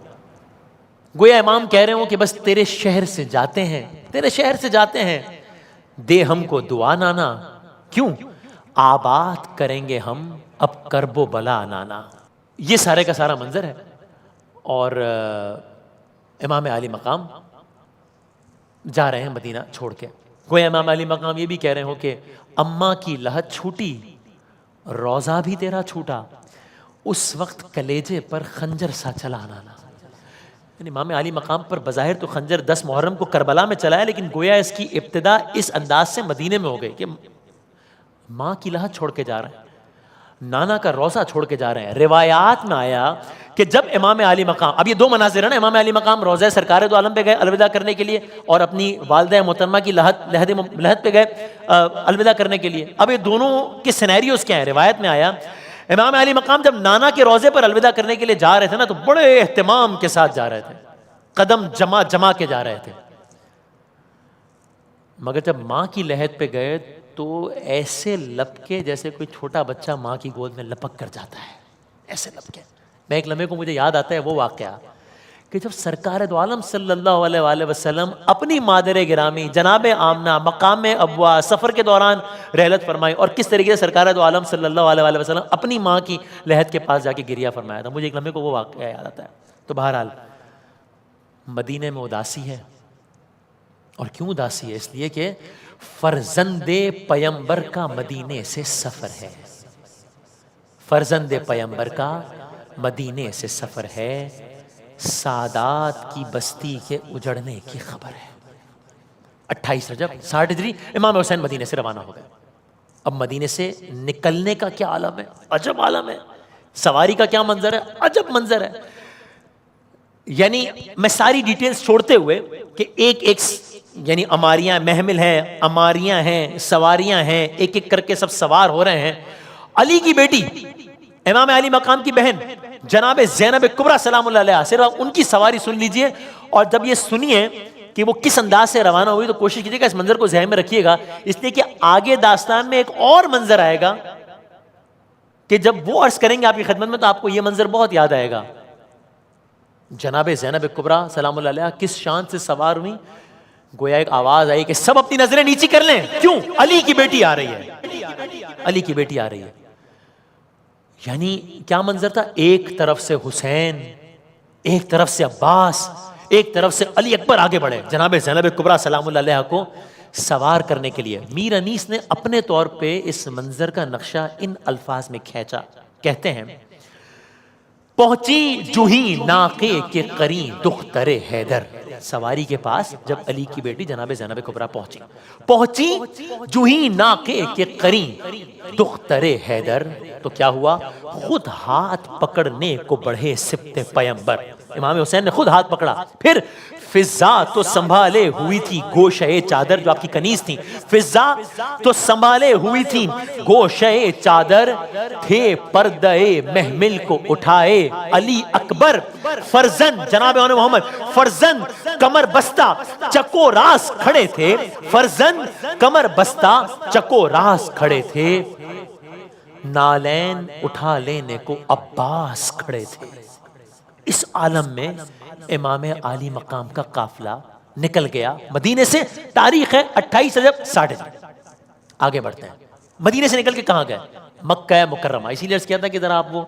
گویا امام کہہ رہے ہوں کہ بس تیرے شہر سے جاتے ہیں, تیرے شہر سے جاتے ہیں, دے ہم کو دعا نانا, کیوں آباد کریں گے ہم اب کرب و بلا نانا. یہ سارے کا سارا منظر ہے. اور امام علی مقام جا رہے ہیں مدینہ چھوڑ کے. گویا امام علی مقام یہ بھی کہہ رہے ہوں کہ اماں کی لہت چھوٹی, روضہ بھی تیرا چھوٹا, اس وقت کلیجے پر خنجر سا چلا نانا. یعنی امام علی مقام پر بظاہر تو خنجر 10 محرم کو کربلا میں چلا ہے, لیکن گویا اس کی ابتدا اس انداز سے مدینے میں ہو گئی کہ ماں کی لہت چھوڑ کے جا رہے ہیں, نانا کا روضہ چھوڑ کے جا رہے ہیں. روایات میں آیا کہ جب امام علی مقام, اب یہ 2 مناظر ہیں نا, امام علی مقام روضہ سرکار دو عالم پہ گئے الوداع کرنے کے لیے, اور اپنی والدہ محترمہ کی لحد پہ گئے الوداع کرنے کے لیے. اب یہ دونوں کے سینیریوز کیا ہیں؟ روایت میں آیا امام علی مقام جب نانا کے روضے پر الوداع کرنے کے لیے جا رہے تھے نا, تو بڑے اہتمام کے ساتھ جا رہے تھے, قدم جما کے جا رہے تھے. مگر جب ماں کی لحد پہ گئے تو ایسے لپکے جیسے کوئی چھوٹا بچہ ماں کی گود میں لپک کر جاتا ہے, ایسے لپکے. میں ایک لمحے کو مجھے یاد آتا ہے وہ واقعہ کہ جب سرکار دو عالم صلی اللہ علیہ وآلہ وسلم اپنی مادر گرامی جناب آمنہ مقام ابوا سفر کے دوران رحلت فرمائی, اور کس طریقے سے سرکار دو عالم صلی اللہ علیہ وآلہ وسلم اپنی ماں کی لحد کے پاس جا کے گریہ فرمایا تھا. مجھے ایک لمحے کو وہ واقعہ یاد آتا ہے. تو بہرحال مدینے میں اداسی ہے, اور کیوں اداسی ہے؟ اس لیے کہ فرزند پیمبر کا مدینے سے سفر ہے, فرزند پیمبر کا مدینے سے سفر ہے, سادات کی بستی کے اجڑنے کی خبر ہے. 28 رجب 60 ہجری امام حسین مدینے سے روانہ ہو گئے. اب مدینے سے نکلنے کا کیا عالم ہے, عجب عالم ہے. سواری کا کیا منظر ہے, عجب منظر ہے. یعنی میں ساری ڈیٹیلز چھوڑتے ہوئے کہ ایک یعنی اماریاں محمل ہیں, اماریاں ہیں, سواریاں ہیں, ایک ایک کر کے سب سوار ہو رہے ہیں. علی کی بیٹی امام علی مقام کی بہن جناب زینب کبریٰ سلام اللہ علیہا, صرف ان کی سواری سن لیجئے, اور جب یہ سنیے کہ وہ کس انداز سے روانہ ہوئی تو کوشش کیجیے گا اس منظر کو ذہن میں رکھیے گا, اس لیے کہ آگے داستان میں ایک اور منظر آئے گا کہ جب وہ عرض کریں گے آپ کی خدمت میں تو آپ کو یہ منظر بہت یاد آئے گا. جناب زینب کبریٰ سلام اللہ علیہا کس شان سے سوار ہوئی, گویا ایک آواز آئی کہ سب اپنی نظریں نیچی کر لیں, کیوں علی کی بیٹی آ رہی ہے, علی کی بیٹی آ رہی ہے. یعنی کیا منظر تھا, ایک طرف سے حسین, ایک طرف سے عباس, ایک طرف سے علی اکبر آگے بڑھے جناب زینب کبریٰ سلام اللہ علیہا کو سوار کرنے کے لیے. میر انیس نے اپنے طور پہ اس منظر کا نقشہ ان الفاظ میں کھینچا, کہتے ہیں پہنچی جوہی ناقے کے قریب دختر حیدر. سواری کے پاس جب علی کی بیٹی جناب زینب کبریٰ پہنچی جوہی ناقے کے قریب دختر حیدر, تو کیا ہوا, خود ہاتھ پکڑنے کو بڑھے سبط پیمبر. امام حسین نے خود ہاتھ پکڑا, پھر فضا تو سنبھالے ہوئی تھی گوشے چادر، جو آپ کی کنیز تھی، فضا تو سنبھالے ہوئی تھی گوشے چادر، تھے پردے محمل کو اٹھائے علی اکبر، فرزند جناب محمد فرزند کمر بستہ چکو راس کھڑے تھے، فرزند کمر بستہ چکو راس کھڑے تھے، نالین اٹھا لینے کو عباس کھڑے تھے۔ اس عالم میں امام عالی مقام کا قافلہ نکل گیا مدینے سے، تاریخ ہے 28 رجب 60 آگے بڑھتے ہیں۔ مدینے سے نکل کے کہاں گئے؟ مکہ مکرمہ۔ اسی لیے کیا تھا کہ ذرا آپ وہ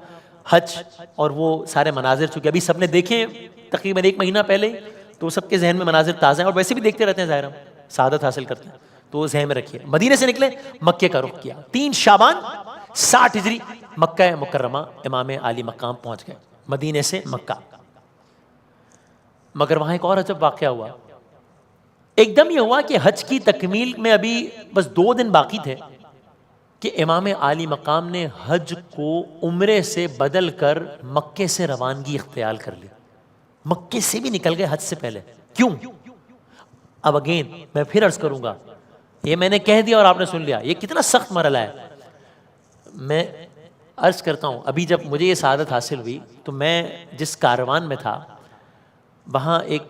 حج اور وہ سارے مناظر چونکہ ابھی سب نے دیکھے تقریباً 1 مہینہ پہلے، تو سب کے ذہن میں مناظر تازہ ہیں، اور ویسے بھی دیکھتے رہتے ہیں، ظاہر سعادت حاصل کرتے ہیں، تو وہ ذہن میں رکھیے۔ مدینے سے نکلے، مکے کا رخ کیا، 3 شعبان 60 ہجری مکہ مکرمہ امام عالی مقام پہنچ گئے، مدینے سے مکہ۔ مگر وہاں ایک اور عجب واقعہ ہوا، ایک دم یہ ہوا کہ حج کی تکمیل میں ابھی بس 2 دن باقی تھے کہ امام عالی مقام نے حج کو عمرے سے بدل کر مکے سے روانگی اختیار کر لی، مکے سے بھی نکل گئے حج سے پہلے۔ کیوں؟ اب اگین میں پھر عرض کروں گا، یہ میں نے کہہ دیا اور آپ نے سن لیا، یہ کتنا سخت مرحلہ ہے۔ میں عرض کرتا ہوں، ابھی جب مجھے یہ سعادت حاصل ہوئی تو میں جس کاروان میں تھا، وہاں ایک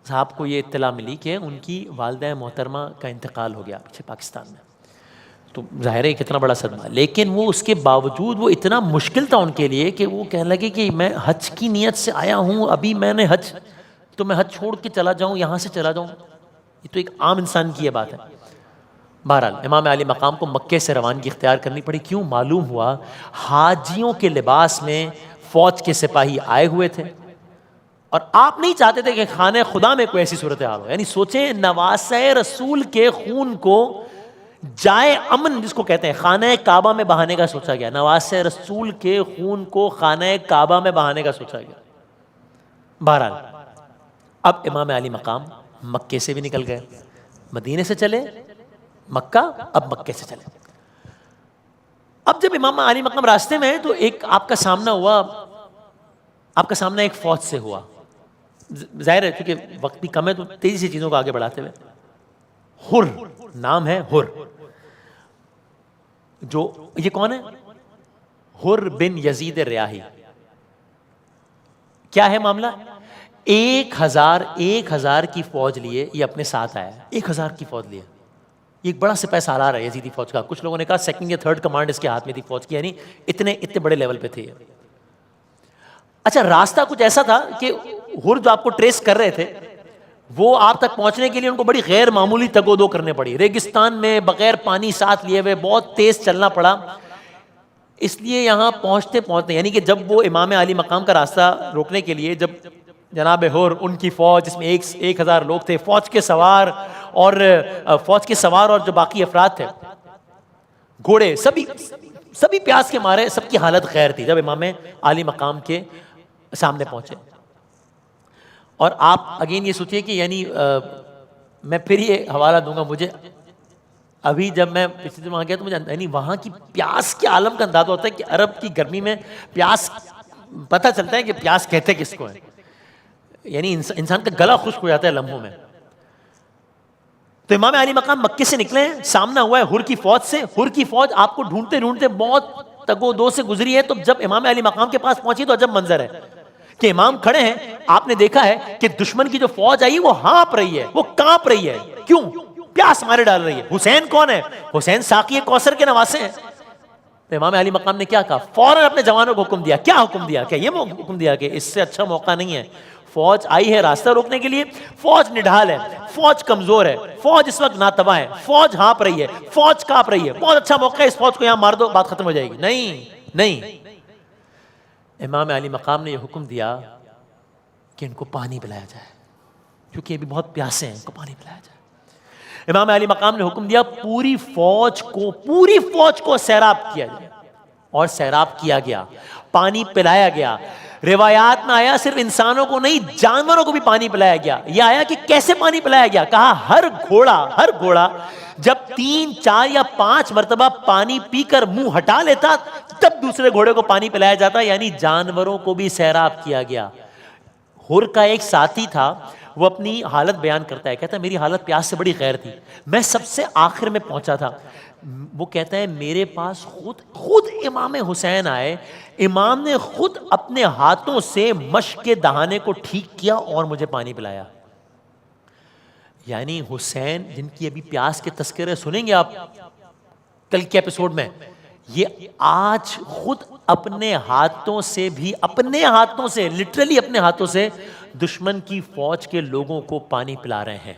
صاحب کو یہ اطلاع ملی کہ ان کی والدہ محترمہ کا انتقال ہو گیا پیچھے پاکستان میں۔ تو ظاہر ہے کتنا بڑا صدمہ، لیکن وہ اس کے باوجود وہ اتنا مشکل تھا ان کے لیے کہ وہ کہنے لگے کہ میں حج کی نیت سے آیا ہوں، ابھی میں نے حج، تو میں حج چھوڑ کے چلا جاؤں، یہاں سے چلا جاؤں؟ یہ تو ایک عام انسان کی یہ بات ہے۔ بہرحال امام عالی مقام کو مکے سے روانگی اختیار کرنی پڑی۔ کیوں؟ معلوم ہوا حاجیوں کے لباس میں فوج کے سپاہی آئے ہوئے تھے، اور آپ نہیں چاہتے تھے کہ خانہ خدا میں کوئی ایسی صورتحال ہو۔ یعنی سوچیں، نواسہ رسول کے خون کو جائے امن جس کو کہتے ہیں خانہ کعبہ میں بہانے کا سوچا گیا، نواسہ رسول کے خون کو خانہ کعبہ میں بہانے کا سوچا گیا۔ بہرحال اب امام علی مقام مکے سے بھی نکل گئے، مدینے سے چلے مکہ، اب مکے سے چلے۔ اب جب امام علی مقام راستے میں ہے تو ایک آپ کا سامنا ہوا، آپ کا سامنا ایک فوج سے ہوا۔ ظاہر ہے کیونکہ وقت بھی کم ہے تو تیزی سے چیزوں کو آگے بڑھاتے ہوئے، حر نام ہے، حر، جو یہ کون ہے؟ حر بن یزید ریاحی۔ کیا ہے معاملہ؟ 1000 کی فوج لیے یہ اپنے ساتھ آیا، 1000 کی فوج لیے۔ یہ ایک بڑا سپہ سالار ہے یزیدی فوج کا، کچھ لوگوں نے کہا 2nd یا 3rd کمانڈ اس کے ہاتھ میں تھی فوج کی، یعنی اتنے بڑے لیول پہ تھے یہ۔ اچھا، راستہ کچھ ایسا تھا کہ حر جو آپ کو ٹریس کر رہے تھے، وہ آپ تک پہنچنے کے لیے ان کو بڑی غیر معمولی تگ و دو کرنے پڑی، ریگستان میں بغیر پانی ساتھ لیے ہوئے بہت تیز چلنا پڑا۔ اس لیے یہاں پہنچتے یعنی کہ جب وہ امام علی مقام کا راستہ روکنے کے لیے، جب جناب حر ان کی فوج جس میں 1000 لوگ تھے، فوج کے سوار اور جو باقی افراد تھے، گھوڑے، سبھی پیاس کے مارے، سب کی حالت خیر تھی جب امام علی مقام کے سامنے پہنچے۔ اور آپ اگین یہ سوچئے کہ یعنی میں پھر یہ حوالہ دوں گا، مجھے ابھی جب میں پچھلے دن وہاں گیا تو مجھے یعنی وہاں کی پیاس کے عالم کا اندازہ ہوتا ہے کہ عرب کی گرمی میں پیاس، پتہ چلتا ہے کہ پیاس کہتے کس کو ہے، یعنی انسان کا گلا خشک ہو جاتا ہے لمحوں میں۔ تو امام علی مقام مکے سے نکلے ہیں، سامنا ہوا ہے حر کی فوج سے۔ حر کی فوج آپ کو ڈھونڈتے بہت تگ و دو سے گزری ہے، تو جب امام علی مقام کے پاس پہنچی تو عجب منظر ہے کہ امام کھڑے ہیں، آپ نے دیکھا ہے کہ دشمن کی جو فوج آئی وہ ہانپ رہی ہے، وہ کانپ رہی ہے۔ کیوں؟ پیاس مارے ڈال رہی ہے۔ حسین کون ہے؟ حسین ساقی کوثر کے نواسے ہیں۔ تو امام علی مقام نے کیا کہا؟ فوراً اپنے جوانوں کو حکم دیا۔ کیا حکم دیا؟ کہ یہ حکم دیا کہ اس سے اچھا موقع نہیں ہے، فوج آئی ہے راستہ روکنے کے لیے، فوج نڈھال ہے، فوج کمزور ہے، فوج اس وقت ناتباہ ہے، فوج ہانپ رہی ہے، فوج کانپ رہی ہے، بہت اچھا موقع ہے، اس فوج کو یہاں مار دو، بات ختم ہو جائے گی۔ نہیں، امام علی مقام نے یہ حکم دیا کہ ان کو پانی پلایا جائے، کیونکہ یہ بھی بہت پیاسے ہیں، ان کو پانی پلایا جائے۔ امام علی مقام نے حکم دیا پوری فوج کو سیراب کیا جائے، اور سیراب کیا گیا، پانی پلایا گیا۔ روایات میں آیا صرف انسانوں کو نہیں، جانوروں کو بھی پانی پلایا گیا۔ یہ آیا کہ کیسے پانی پلایا گیا؟ کہا ہر گھوڑا جب 3، 4 یا 5 مرتبہ پانی پی کر منہ ہٹا لیتا تب دوسرے گھوڑے کو پانی پلایا جاتا، یعنی جانوروں کو بھی سیراب کیا گیا۔ حر کا ایک ساتھی تھا، وہ اپنی حالت بیان کرتا ہے، کہتا ہے میری حالت پیاس سے بڑی غیر تھی، میں سب سے آخر میں پہنچا تھا. وہ کہتا ہے میرے پاس خود امام حسین آئے، امام نے خود اپنے ہاتھوں سے مشک کے دہانے کو ٹھیک کیا اور مجھے پانی پلایا. یعنی حسین جن کی ابھی پیاس کے تذکرے سنیں گے آپ کل کے ایپیسوڈ میں، یہ آج خود اپنے ہاتھوں سے بھی، اپنے ہاتھوں سے، لٹرلی اپنے ہاتھوں سے دشمن کی فوج کے لوگوں کو پانی پلا رہے ہیں.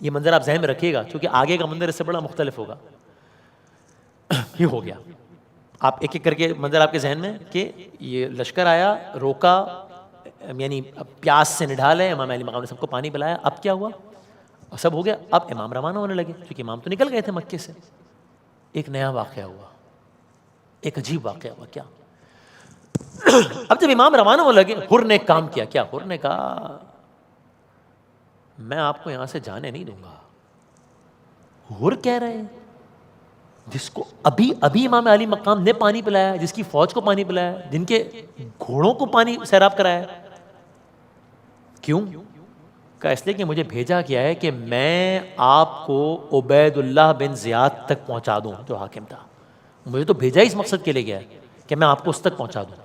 یہ منظر آپ ذہن میں رکھیے گا کیونکہ آگے کا منظر اس سے بڑا مختلف ہوگا. یہ ہو گیا، آپ ایک ایک کر کے منظر آپ کے ذہن میں کہ یہ لشکر آیا، روکا، یعنی پیاس سے نڈھال ہے، امام علی مقام نے سب کو پانی پلایا. اب کیا ہوا؟ سب ہو گیا، اب امام روانہ ہونے لگے کیونکہ امام تو نکل گئے تھے مکے سے. ایک نیا واقعہ ہوا، ایک عجیب واقعہ ہوا. کیا؟ اب جب امام روانہ ہونے لگے، حر نے ایک کام کیا. کیا؟ حر نے کہا میں آپ کو یہاں سے جانے نہیں دوں گا. حر کہہ رہے ہیں جس کو ابھی امام علی مقام نے پانی پلایا، جس کی فوج کو پانی پلایا، جن کے گھوڑوں کو پانی سیراب کرایا. کیوں؟ کہا اس لیے کہ مجھے بھیجا گیا ہے کہ میں آپ کو عبید اللہ بن زیاد تک پہنچا دوں جو حاکم تھا. مجھے تو بھیجا ہی اس مقصد کے لیے گیا ہے کہ میں آپ کو اس تک پہنچا دوں.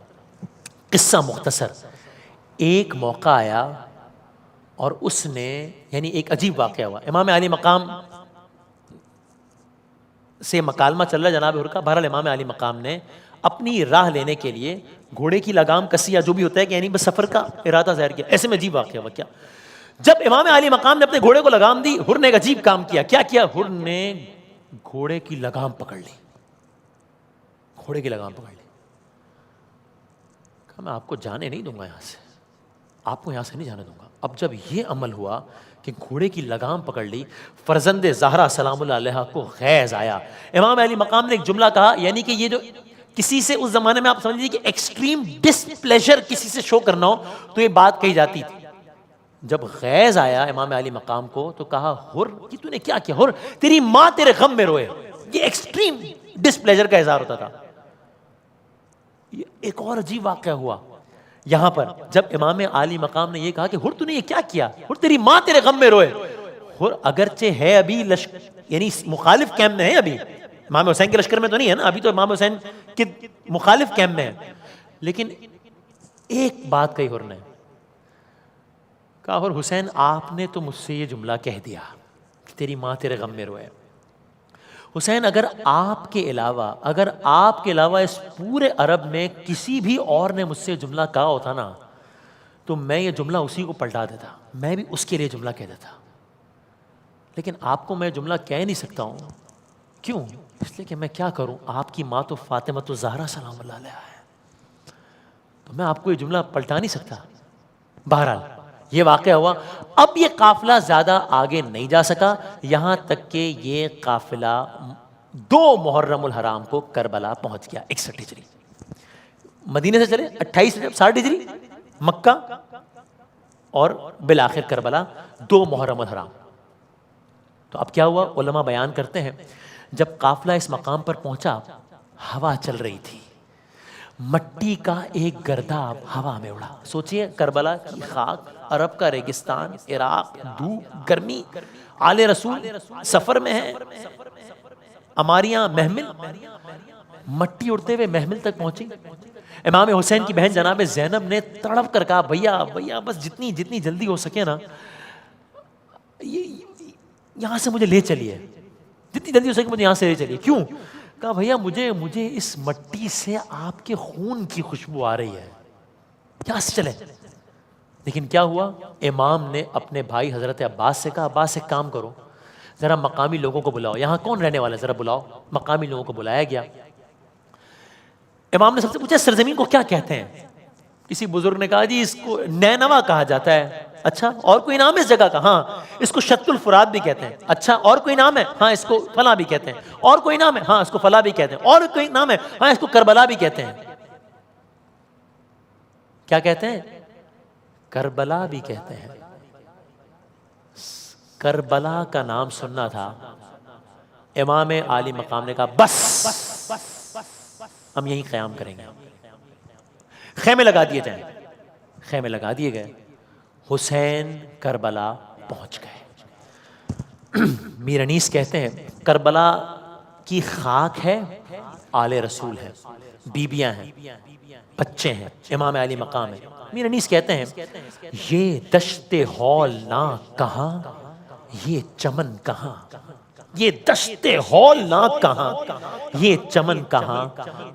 قصہ مختصر، ایک موقع آیا اور اس نے، یعنی ایک عجیب واقعہ ہوا. امام علی مقام سے مکالمہ چل رہا ہے جناب حر کا. بہرحال امام علی مقام نے اپنی راہ لینے کے لیے گھوڑے کی لگام کسی یا جو بھی ہوتا ہے کہ یعنی بس سفر کا ارادہ ظاہر کیا. ایسے میں عجیب واقعہ ہوا. کیا؟ جب امام علی مقام نے اپنے گھوڑے کو لگام دی، حر نے ایک عجیب کام کیا. کیا کیا؟ حر نے گھوڑے کی لگام پکڑ لی. گھوڑے کی لگام پکڑ لی. کہا میں آپ کو جانے نہیں دوں گا یہاں سے، آپ کو یہاں سے نہیں جانے دوں گا. اب جب یہ عمل ہوا کہ گھوڑے کی لگام پکڑ لی، فرزند زہرا سلام اللہ علیہا کو غیظ آیا. امام علی مقام نے ایک جملہ کہا، یعنی کہ یہ جو کسی سے اس زمانے میں آپ سمجھ لیجیے کہ ایکسٹریم ڈس پلیجر کسی سے شو کرنا ہو تو یہ بات کہی جاتی تھی. جب غیظ آیا امام علی مقام کو تو کہا حر کہ تو نے کیا کیا؟ حر تیری ماں تیرے غم میں روئے. یہ ایکسٹریم ڈس پلیجر کا اظہار ہوتا تھا. ایک اور عجیب واقعہ ہوا یہاں پر، جب امام علی مقام نے یہ کہا کہ حر تو نے یہ کیا کیا؟ حر تیری ماں تیرے غم میں روئے. حر اگرچہ ہے ابھی یعنی مخالف کیمپ میں ہے، ابھی امام حسین کے لشکر میں تو نہیں ہے نا، ابھی تو امام حسین کے مخالف کیمپ میں ہے، لیکن ایک بات کہی حر نے. کہا حر حسین آپ نے تو مجھ سے یہ جملہ کہہ دیا کہ تیری ماں تیرے غم میں روئے. حسین اگر آپ کے علاوہ اس پورے عرب میں کسی بھی اور نے مجھ سے جملہ کہا ہوتا نا تو میں یہ جملہ اسی کو پلٹا دیتا، میں بھی اس کے لیے جملہ کہہ دیتا. لیکن آپ کو میں جملہ کہہ نہیں سکتا ہوں. کیوں؟ اس لیے کہ میں کیا کروں، آپ کی ماں تو فاطمہ الزہرا سلام اللہ علیہا ہے، تو میں آپ کو یہ جملہ پلٹا نہیں سکتا. بہرحال یہ واقعہ ہوا. اب یہ قافلہ زیادہ آگے نہیں جا سکا، یہاں تک کہ یہ قافلہ 2 محرم الحرام کو کربلا پہنچ گیا. 61 ہجری مدینے سے چلے، 28 رجب 60 ہجری مکہ، اور بالآخر کربلا 2 محرم الحرام. تو اب کیا ہوا؟ علماء بیان کرتے ہیں جب قافلہ اس مقام پر پہنچا، ہوا چل رہی تھی، مٹی کا ایک گرداب ہوا میں اڑا. سوچئے کربلا کی خاک، عرب کا ریگستان، عراق، دھوپ، گرمی، آل رسول سفر میں ہے، اماریاں محمل، مٹی اڑتے ہوئے محمل تک پہنچی. امام حسین کی بہن جناب زینب نے تڑپ کر کہا بھیا بس جتنی جلدی ہو سکے نا یہاں سے مجھے لے چلیے، جتنی جلدی ہو سکے مجھے یہاں سے لے چلیے. کیوں؟ کہا بھیا مجھے اس مٹی سے آپ کے خون کی خوشبو آ رہی ہے، یہاں سے چلے. لیکن کیا ہوا؟ امام نے اپنے بھائی حضرت عباس سے کہا عباس ایک کام کرو، ذرا مقامی لوگوں کو بلاؤ، یہاں کون رہنے والے ذرا بلاؤ. مقامی لوگوں کو بلایا گیا. امام نے سب سے پوچھا سرزمین کو کیا کہتے ہیں؟ کسی بزرگ نے کہا جی اس کو نینوا کہا جاتا ہے. اچھا اور کوئی نام ہے اس جگہ کا؟ ہاں اس کو شط الفرات بھی کہتے ہیں. اچھا اور کوئی نام ہے؟ ہاں اس کو فلاں بھی کہتے ہیں. اور کوئی نام ہے؟ ہاں اس کو فلاں بھی کہتے ہیں. اور کوئی نام ہے؟ ہاں اس کو کربلا بھی کہتے ہیں. کیا کہتے ہیں؟ کربلا بھی کہتے ہیں. کربلا کا نام سننا تھا. امام علی مقام نے کہا بس ہم یہیں قیام کریں گے، خیمے لگا دیے جائیں. خیمے لگا دیے گئے. حسین کربلا پہنچ گئے. میر انیس کہتے ہیں کربلا کی خاک ہے، آل رسول ہے، بیبیاں ہیں، بچے ہیں، امام علی مقام ہے. میر انیس کہتے ہیں یہ دشت ہولناک کہاں، یہ چمن کہاں، یہ دشت ہولناک کہاں، یہ چمن کہاں،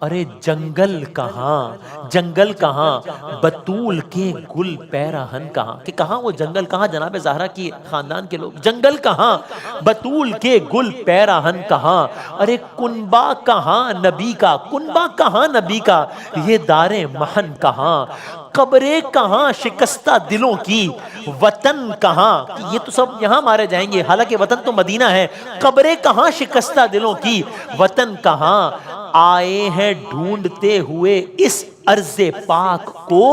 ارے جنگل کہاں، جنگل کہاں، بطول کے گل پیراہن کہاں. کہ کہاں وہ جنگل، کہاں جناب زہرا کی خاندان کے لوگ، جنگل کہاں، بطول کے گل پیراہن کہاں، ارے کنبہ کہاں نبی کا، کنبہ کہاں نبی کا، یہ دار محن کہاں، قبریں کہاں شکستہ دلوں کی، وطن کہاں. یہ تو سب یہاں مارے جائیں گے، حالانکہ وطن تو مدینہ ہے. قبریں کہاں شکستہ دلوں کی، وطن کہاں، آئے ہیں ڈھونڈتے ہوئے اس ارض پاک کو،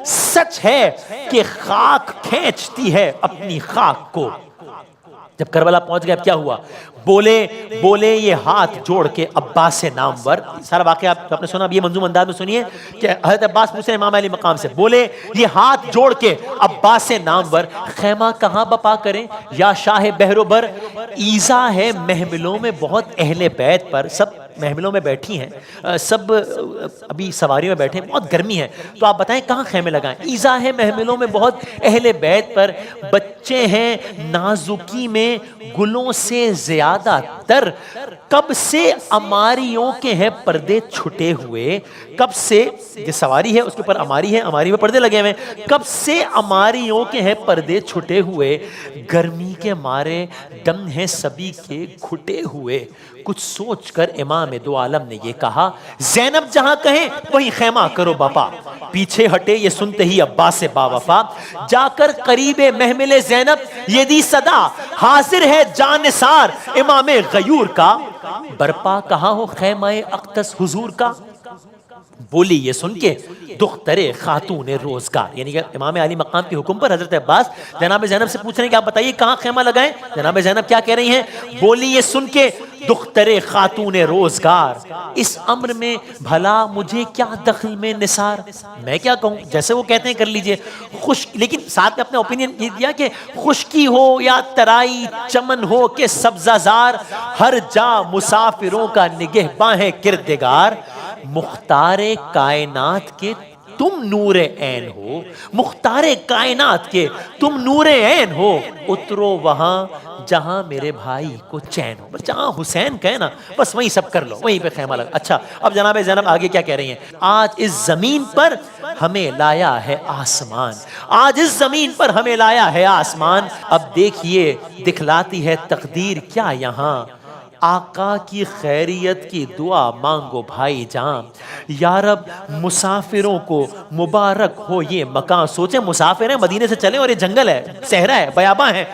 سچ ہے کہ خاک کھینچتی ہے اپنی خاک کو. جب کربلا پہنچ گئے اب کیا ہوا؟ بولے یہ ہاتھ جوڑ کے عباس نامور. سارا واقعہ آپ نے سنا، اب یہ منظوم انداز میں سنیے کہ حضرت عباس پوچھے امام علی مقام سے، بولے یہ ہاتھ جوڑ کے عباس نامور خیمہ کہاں بپا کریں یا شاہ بحر و بر. ایزا ہے محملوں میں بہت اہل بیت پر، سب محملوں میں بیٹھی ہیں، سب ابھی سواریوں میں بیٹھے ہیں، بہت گرمی ہے، تو آپ بتائیں کہاں خیمے لگائیں. ایزا ہے محملوں میں بہت اہل بیت پر، بچے ہیں نازکی میں گلوں سے زیادہ تر، کب سے اماریوں کے ہیں پردے چھٹے ہوئے. کب سے، یہ سواری ہے اس کے اوپر اماری ہے، اماری میں پردے لگے ہوئے ہیں، کب سے اماریوں کے ہیں پردے چھٹے ہوئے، گرمی کے مارے دم ہیں سبھی کے گھٹے ہوئے. کچھ سوچ کر امام دو عالم نے یہ کہا، زینب جہاں کہیں وہیں خیمہ کرو بپا. پیچھے ہٹے یہ سنتے ہی عباس با وفا، جا کر قریب محمل زینب یہ دی صدا، حاضر ہے جانثار امام غیور کا، برپا کہاں ہو خیمہ اقدس حضور کا. بولی یہ سن کے دختر خاتون روزگار، یعنی کہ امام علی مقام کے حکم پر حضرت عباس جناب زینب سے پوچھ رہے ہیں کہ آپ بتائیے کہاں خیمہ لگائیں. جناب زینب کیا کہہ رہی ہیں؟ بولی یہ سن کے دختر خاتون روزگار، اس امر میں بھلا مجھے کیا دخل میں نثار. میں کیا کہوں، جیسے وہ کہتے ہیں کر لیجئے. لیکن ساتھ میں اپنے اوپینین یہ دیا کہ خشکی ہو یا ترائی، چمن ہو کہ سبزہ زار، ہر جا مسافروں کا نگہباں ہے کردگار. مختار کائنات کے تم نور عین ہو، مختار کائنات کے تم نور عین ہو، اترو وہاں جہاں میرے بھائی کو چین ہو. بس جہاں حسین کہے نا بس وہیں سب کر لو، وہیں پہ خیمہ لگا. اچھا اب جناب زینب آگے کیا کہہ رہی ہیں؟ آج اس زمین پر ہمیں لایا ہے آسمان، آج اس زمین پر ہمیں لایا ہے آسمان. اب دیکھیے دکھلاتی ہے تقدیر کیا یہاں، آقا کی خیریت کی دعا مانگو بھائی جان. یا رب مسافروں کو مبارک ہو یہ مکان. سوچیں مسافر ہیں مدینے سے چلے اور یہ جنگل ہے، صحرا ہے، بیاباں ہے،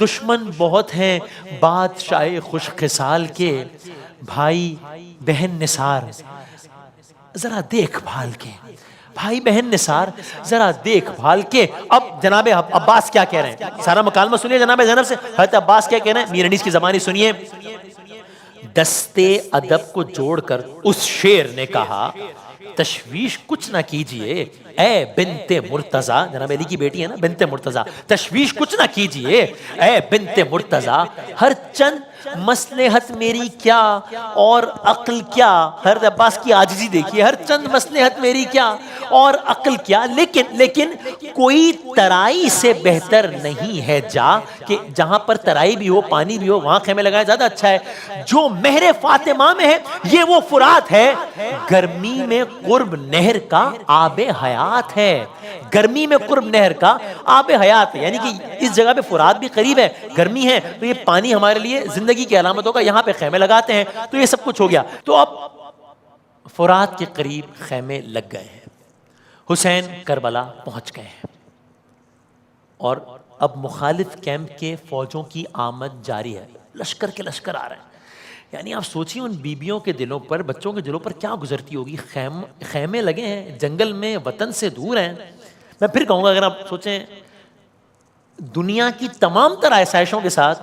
دشمن بہت ہیں بادشاہ خوش خصال کے. بھائی بہن نثار ذرا دیکھ بھال کے، بھائی بہن نثار ذرا دیکھ بھال کے. اب جناب عباس کیا کہہ رہے ہیں؟ سارا مکالمہ سنیے جناب زینب سے. حضرت عباس کیا کہہ رہے ہیں؟ میر انیس کی زبانی سنیے. دستے ادب کو جوڑ کر اس شیر نے کہا، تشویش کچھ نہ کیجئے اے بنت مرتضی. جناب علی کی بیٹی ہے نا بنت مرتضی. تشویش کچھ نہ کیجئے اے بنت مرتضی، ہر چند مصلحت میری کیا اور عقل کیا. حضرت عباس کی عاجزی دیکھیے، ہر چند مصلحت میری کیا اور عقل کیا، لیکن کوئی ترائی سے بہتر نہیں ہے جا، کہ جہاں پر ترائی بھی ہو پانی بھی ہو وہاں خیمے لگایا زیادہ اچھا ہے. جو مہر فاطمہ میں ہے یہ وہ فرات ہے، گرمی میں قرب نہر کا آب حیات ہے. گرمی میں قرب نہر کا آب حیات ہے، یعنی کہ اس جگہ پہ فرات بھی قریب ہے، گرمی ہے تو یہ پانی ہمارے لیے زندگی کی علامتوں کا، یہاں پہ خیمے لگاتے ہیں. تو یہ سب کچھ ہو گیا. تو اب فرات کے قریب خیمے لگ گئے ہیں، حسین کربلا پہنچ گئے ہیں، اور اب مخالف کیمپ کے فوجوں کی آمد جاری ہے، لشکر کے لشکر آ رہے ہیں. یعنی آپ سوچیں ان بیبیوں کے دلوں پر، بچوں کے دلوں پر کیا گزرتی ہوگی. خیمے لگے ہیں جنگل میں، وطن سے دور ہیں. میں پھر کہوں گا اگر آپ سوچیں دنیا کی تمام تر آسائشوں کے ساتھ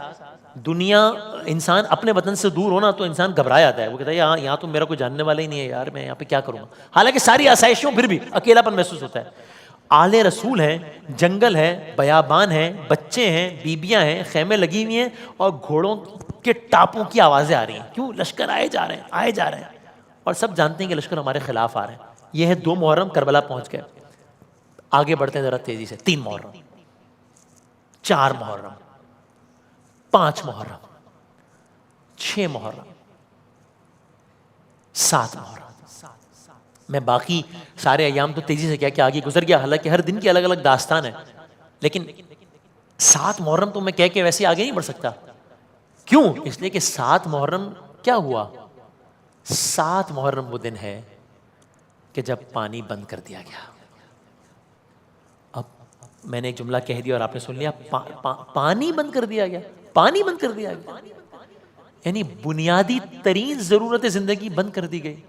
دنیا انسان اپنے وطن سے دور ہونا تو انسان گھبرا جاتا ہے، وہ کہتا ہے یہاں تو میرا کوئی جاننے والا ہی نہیں ہے یار، میں یہاں پہ کیا کروں گا، حالانکہ ساری آسائشوں پھر بھی اکیلا پن محسوس ہوتا ہے۔ آل رسول ہیں، جنگل ہے، بیابان ہے، بچے ہیں، بیبیاں ہیں، خیمے لگی ہوئی ہیں اور گھوڑوں کے ٹاپوں کی آوازیں آ رہی ہیں، کیوں؟ لشکر آئے جا رہے ہیں، اور سب جانتے ہیں کہ لشکر ہمارے خلاف آ رہے ہیں۔ یہ ہے 2 محرم، کربلا پہنچ گئے۔ آگے بڑھتے ہیں ذرا تیزی سے، 3 محرم، 4 محرم، 5 محرم، 6 محرم، 7 محرم۔ میں باقی سارے ایام تو تیزی سے کیا کہ آگے گزر گیا، حالانکہ ہر دن کی الگ الگ داستان ہے، لیکن 7 محرم تو میں کہہ کے ویسے آگے نہیں بڑھ سکتا۔ کیوں؟ اس لیے کہ 7 محرم کیا ہوا؟ 7 محرم وہ دن ہے کہ جب پانی بند کر دیا گیا۔ اب میں نے ایک جملہ کہہ دیا اور آپ نے سن لیا، پانی بند کر دیا گیا، پانی بند کر دیا گیا، یعنی بنیادی ترین ضرورت زندگی بند کر دی گئی۔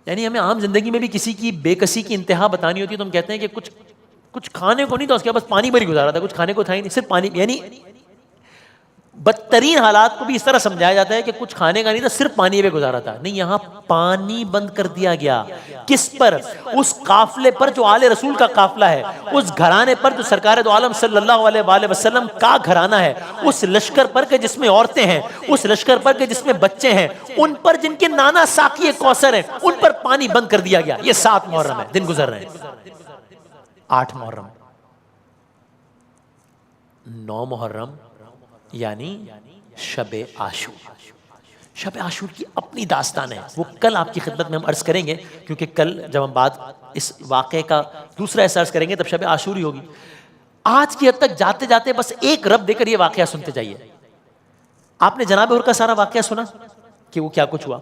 یعنی ہمیں عام زندگی میں بھی کسی کی بے کسی کی انتہا بتانی ہوتی ہے تو ہم کہتے ہیں کہ کچھ کھانے کو نہیں تھا اس کے بس پانی پر ہی گزارا تھا، کچھ کھانے کو تھا ہی نہیں، صرف پانی، یعنی بدترین حالات کو بھی اس طرح سمجھایا جاتا ہے کہ کچھ کھانے کا نہیں تھا، صرف پانی پہ گزارا تھا۔ نہیں، یہاں پانی بند کر دیا گیا۔ کس پر؟ اس قافلے پر جو آل رسول کا قافلہ ہے، اس گھرانے پر جو سرکار دو عالم صلی اللہ علیہ وآلہ وسلم کا گھرانہ ہے، اس لشکر پر کہ جس میں عورتیں ہیں، اس لشکر پر کہ جس میں بچے ہیں، ان پر جن کے نانا ساقی کوثر ہیں، ان پر پانی بند کر دیا گیا۔ یہ 7 محرم ہے، دن گزر رہے ہیں۔ 8 محرم، 9 محرم یعنی شب عاشور۔ شب عاشور کی اپنی داستان ہے، وہ کل آپ کی خدمت میں ہم عرض کریں گے، کیونکہ کل جب ہم بات اس واقعے کا دوسرا حصہ عرض کریں گے تب شب عاشور ہی ہوگی۔ آج کی حد تک جاتے جاتے بس ایک رب دے کر یہ واقعہ سنتے جائیے۔ آپ نے جناب حر کا سارا واقعہ سنا کہ وہ کیا کچھ ہوا؟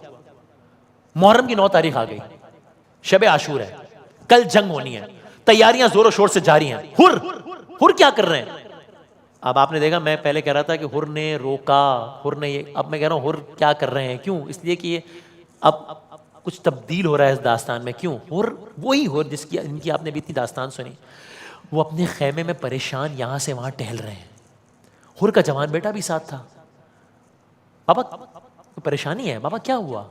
محرم کی 9 تاریخ آ گئی، شب عاشور ہے، کل جنگ ہونی ہے، تیاریاں زور و شور سے جاری ہیں۔ ہر کیا کر رہے ہیں؟ اب آپ نے دیکھا، میں پہلے کہہ رہا تھا کہ ہر نے روکا، ہر نے یہ، اب میں کہہ رہا ہوں ہر کیا کر رہے ہیں؟ کیوں؟ اس لیے کہ یہ اب کچھ تبدیل ہو رہا ہے اس داستان میں۔ کیوں؟ ہر وہی ہر جن کی آپ نے بھی اتنی داستان سنی، وہ اپنے خیمے میں پریشان یہاں سے وہاں ٹہل رہے ہیں۔ ہر کا جوان بیٹا بھی ساتھ تھا۔ بابا پریشانی ہے، بابا کیا ہوا؟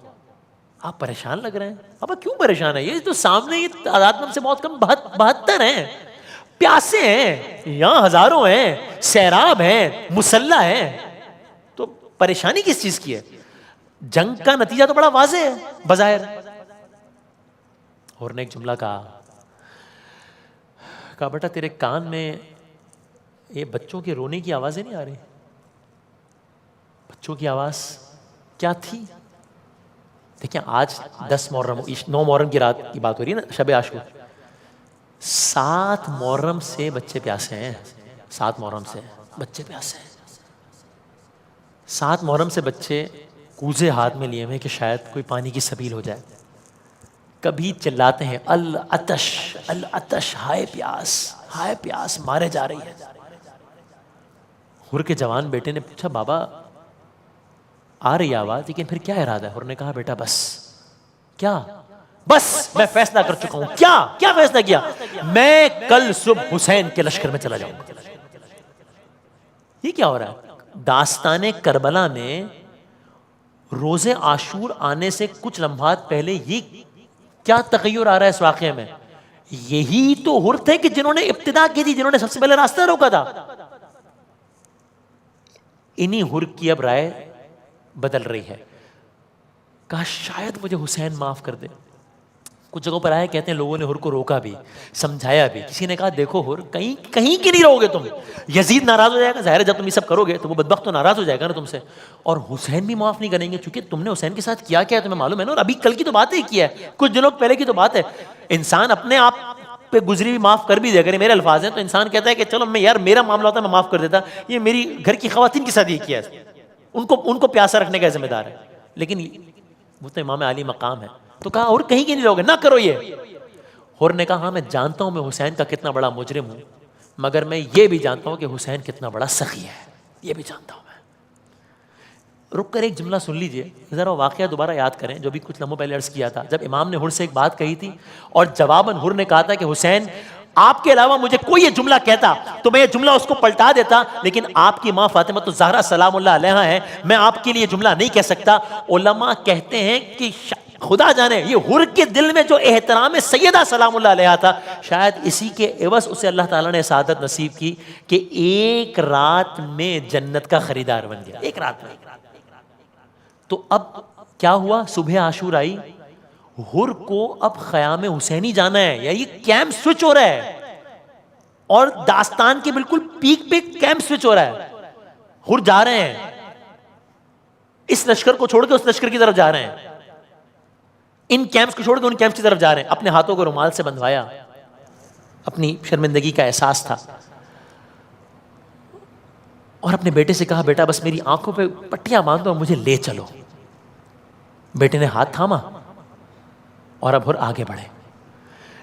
آپ پریشان لگ رہے ہیں۔ بابا کیوں پریشان ہے؟ یہ تو سامنے یہ تعداد میں سے بہت کم 72 ہیں، پیاسے ہیں، یہاں ہزاروں ہیں، سیراب ہیں، مسلح ہیں، تو پریشانی کس چیز کی ہے؟ جنگ کا نتیجہ تو بڑا واضح ہے بظاہر۔ اور نے ایک جملہ کہا بیٹا تیرے کان میں یہ بچوں کے رونے کی آوازیں نہیں آ رہی؟ بچوں کی آواز کیا تھی؟ دیکھیں آج 10 محرم 9 محرم کی رات کی بات ہو رہی ہے نا، شب عاشور۔ 7 محرم سے بچے پیاسے ہیں، 7 محرم سے بچے پیاسے ہیں۔ 7 محرم سے بچے کوزے ہاتھ میں لیے ہوئے کہ شاید کوئی پانی کی سبیل ہو جائے، کبھی چلاتے ہیں العطش العطش، ہائے پیاس مارے جا رہی ہے۔ ہر کے جوان بیٹے نے پوچھا بابا آ رہی آواز لیکن پھر کیا ارادہ ہے؟ ہر نے کہا بیٹا بس میں فیصلہ کر چکا ہوں۔ کیا فیصلہ کیا؟ میں کل صبح حسین کے لشکر میں چلا جاؤں گا۔ یہ کیا ہو رہا ہے؟ داستان کربلا میں روز عاشور آنے سے کچھ لمحات پہلے یہ کیا تغیر آ رہا ہے اس واقعے میں؟ یہی تو ہر تھے کہ جنہوں نے ابتدا کی تھی، جنہوں نے سب سے پہلے راستہ روکا تھا۔ انہی ہر کی اب رائے بدل رہی ہے۔ کہا شاید مجھے حسین معاف کر دے۔ کچھ جگہوں پر آئے کہتے ہیں لوگوں نے ہر کو روکا بھی، سمجھایا بھی۔ کسی نے کہا دیکھو ہر کہیں کی نہیں رہو گے تم، یزید ناراض ہو جائے گا، ظاہر ہے جب تم یہ سب کرو گے تو وہ بدبخت تو ناراض ہو جائے گا نا تم سے، اور حسین بھی معاف نہیں کریں گے چونکہ تم نے حسین کے ساتھ کیا ہے تمہیں معلوم ہے نا، اور ابھی کل کی تو بات ہی کیا ہے، کچھ دنوں پہلے کی تو بات ہے۔ انسان اپنے آپ پہ گزری بھی معاف کر بھی دے، اگر میرے الفاظ ہیں تو انسان کہتا ہے کہ چلو میں یار میرا معاملہ ہوتا ہے میں معاف کر دیتا، یہ میری گھر کی خواتین کے ساتھ یہ کیا ہے، ان کو پیاسا رکھنے کا ذمہ دار ہے، لیکن وہ تو امام علی مقام ہے۔ تو کہا اور کہیں کی نہیں رہو گے، نہ کرو یہ۔ اور نے کہا ہاں میں جانتا ہوں میں حسین کا کتنا بڑا مجرم ہوں، مگر میں یہ بھی جانتا ہوں کہ حسین کتنا بڑا سخی ہے، یہ بھی جانتا ہوں میں۔ رک کر ایک جملہ سن لیجئے، ذرا واقعہ دوبارہ یاد کریں جو بھی کچھ لمحوں پہلے عرض کیا تھا، جب امام نے ہر سے ایک بات کہی تھی اور جواباً ہر نے کہا تھا کہ حسین آپ کے علاوہ مجھے کوئی یہ جملہ کہتا تو میں یہ جملہ اس کو پلٹا دیتا، لیکن آپ کی ماں فاطمہ الزہرا سلام اللہ علیہا ہے، میں آپ کے لیے جملہ نہیں کہہ سکتا۔ علماء کہتے ہیں کہ خدا جانے یہ حر کے دل میں جو احترام سیدہ سلام اللہ علیہا تھا، شاید اسی کے عوض اسے اللہ تعالیٰ نے سعادت نصیب کی کہ ایک رات میں جنت کا خریدار بن گیا، ایک رات میں۔ تو اب کیا ہوا؟ صبح عاشور آئی، حر کو اب خیام حسینی جانا ہے، یا یہ کیمپ سوئچ ہو رہا ہے، اور داستان کے بالکل پیک پہ کیمپ سوئچ ہو رہا ہے۔ حر جا رہے ہیں، اس لشکر کو چھوڑ کے اس لشکر کی طرف جا رہے ہیں، ان کیمپس کو چھوڑ کے ان کیمپس کی طرف جا رہے ہیں۔ اپنے ہاتھوں کو رومال سے بندھوایا، اپنی شرمندگی کا احساس تھا، اور اپنے بیٹے سے کہا بیٹا بس میری آنکھوں پہ پٹیاں باندھ دو اور مجھے لے چلو۔ بیٹے نے ہاتھ تھاما اور اب ہر آگے بڑھے۔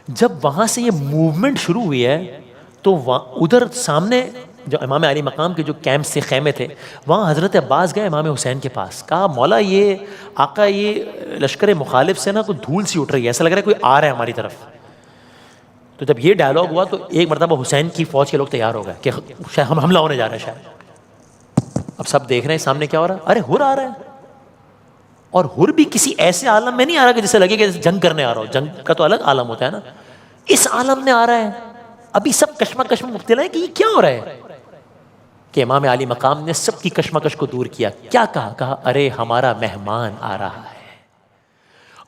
جب وہاں سے یہ موومنٹ شروع ہوئی ہے تو ادھر سامنے جو امام علی مقام کے جو کیمپ سے خیمے تھے، وہاں حضرت عباس گئے امام حسین کے پاس، کہا مولا یہ آقا یہ لشکر مخالف سے نا کوئی دھول سی اٹھ رہی ہے، ایسا لگ رہا ہے کوئی آ رہا ہے ہماری طرف۔ تو جب یہ ڈائلاگ ہوا تو ایک مرتبہ حسین کی فوج کے لوگ تیار ہو گئے کہ شاید ہم حملہ ہونے جا رہا ہے شاید۔ اب سب دیکھ رہے ہیں سامنے کیا ہو رہا ہے، ارے حر آ رہا ہے، اور حر بھی کسی ایسے عالم میں نہیں آ رہا کہ جسے لگے کہ جنگ کرنے آ رہا ہو، جنگ کا تو الگ عالم ہوتا ہے نا، اس عالم میں آ رہا ہے۔ ابھی سب کشمکش میں مبتلا ہے کہ یہ کیا ہو رہا ہے، کہ امام علی مقام نے سب کی کشمکش کو دور کیا۔ کیا کہا؟ کہا ارے ہمارا مہمان آ رہا ہے۔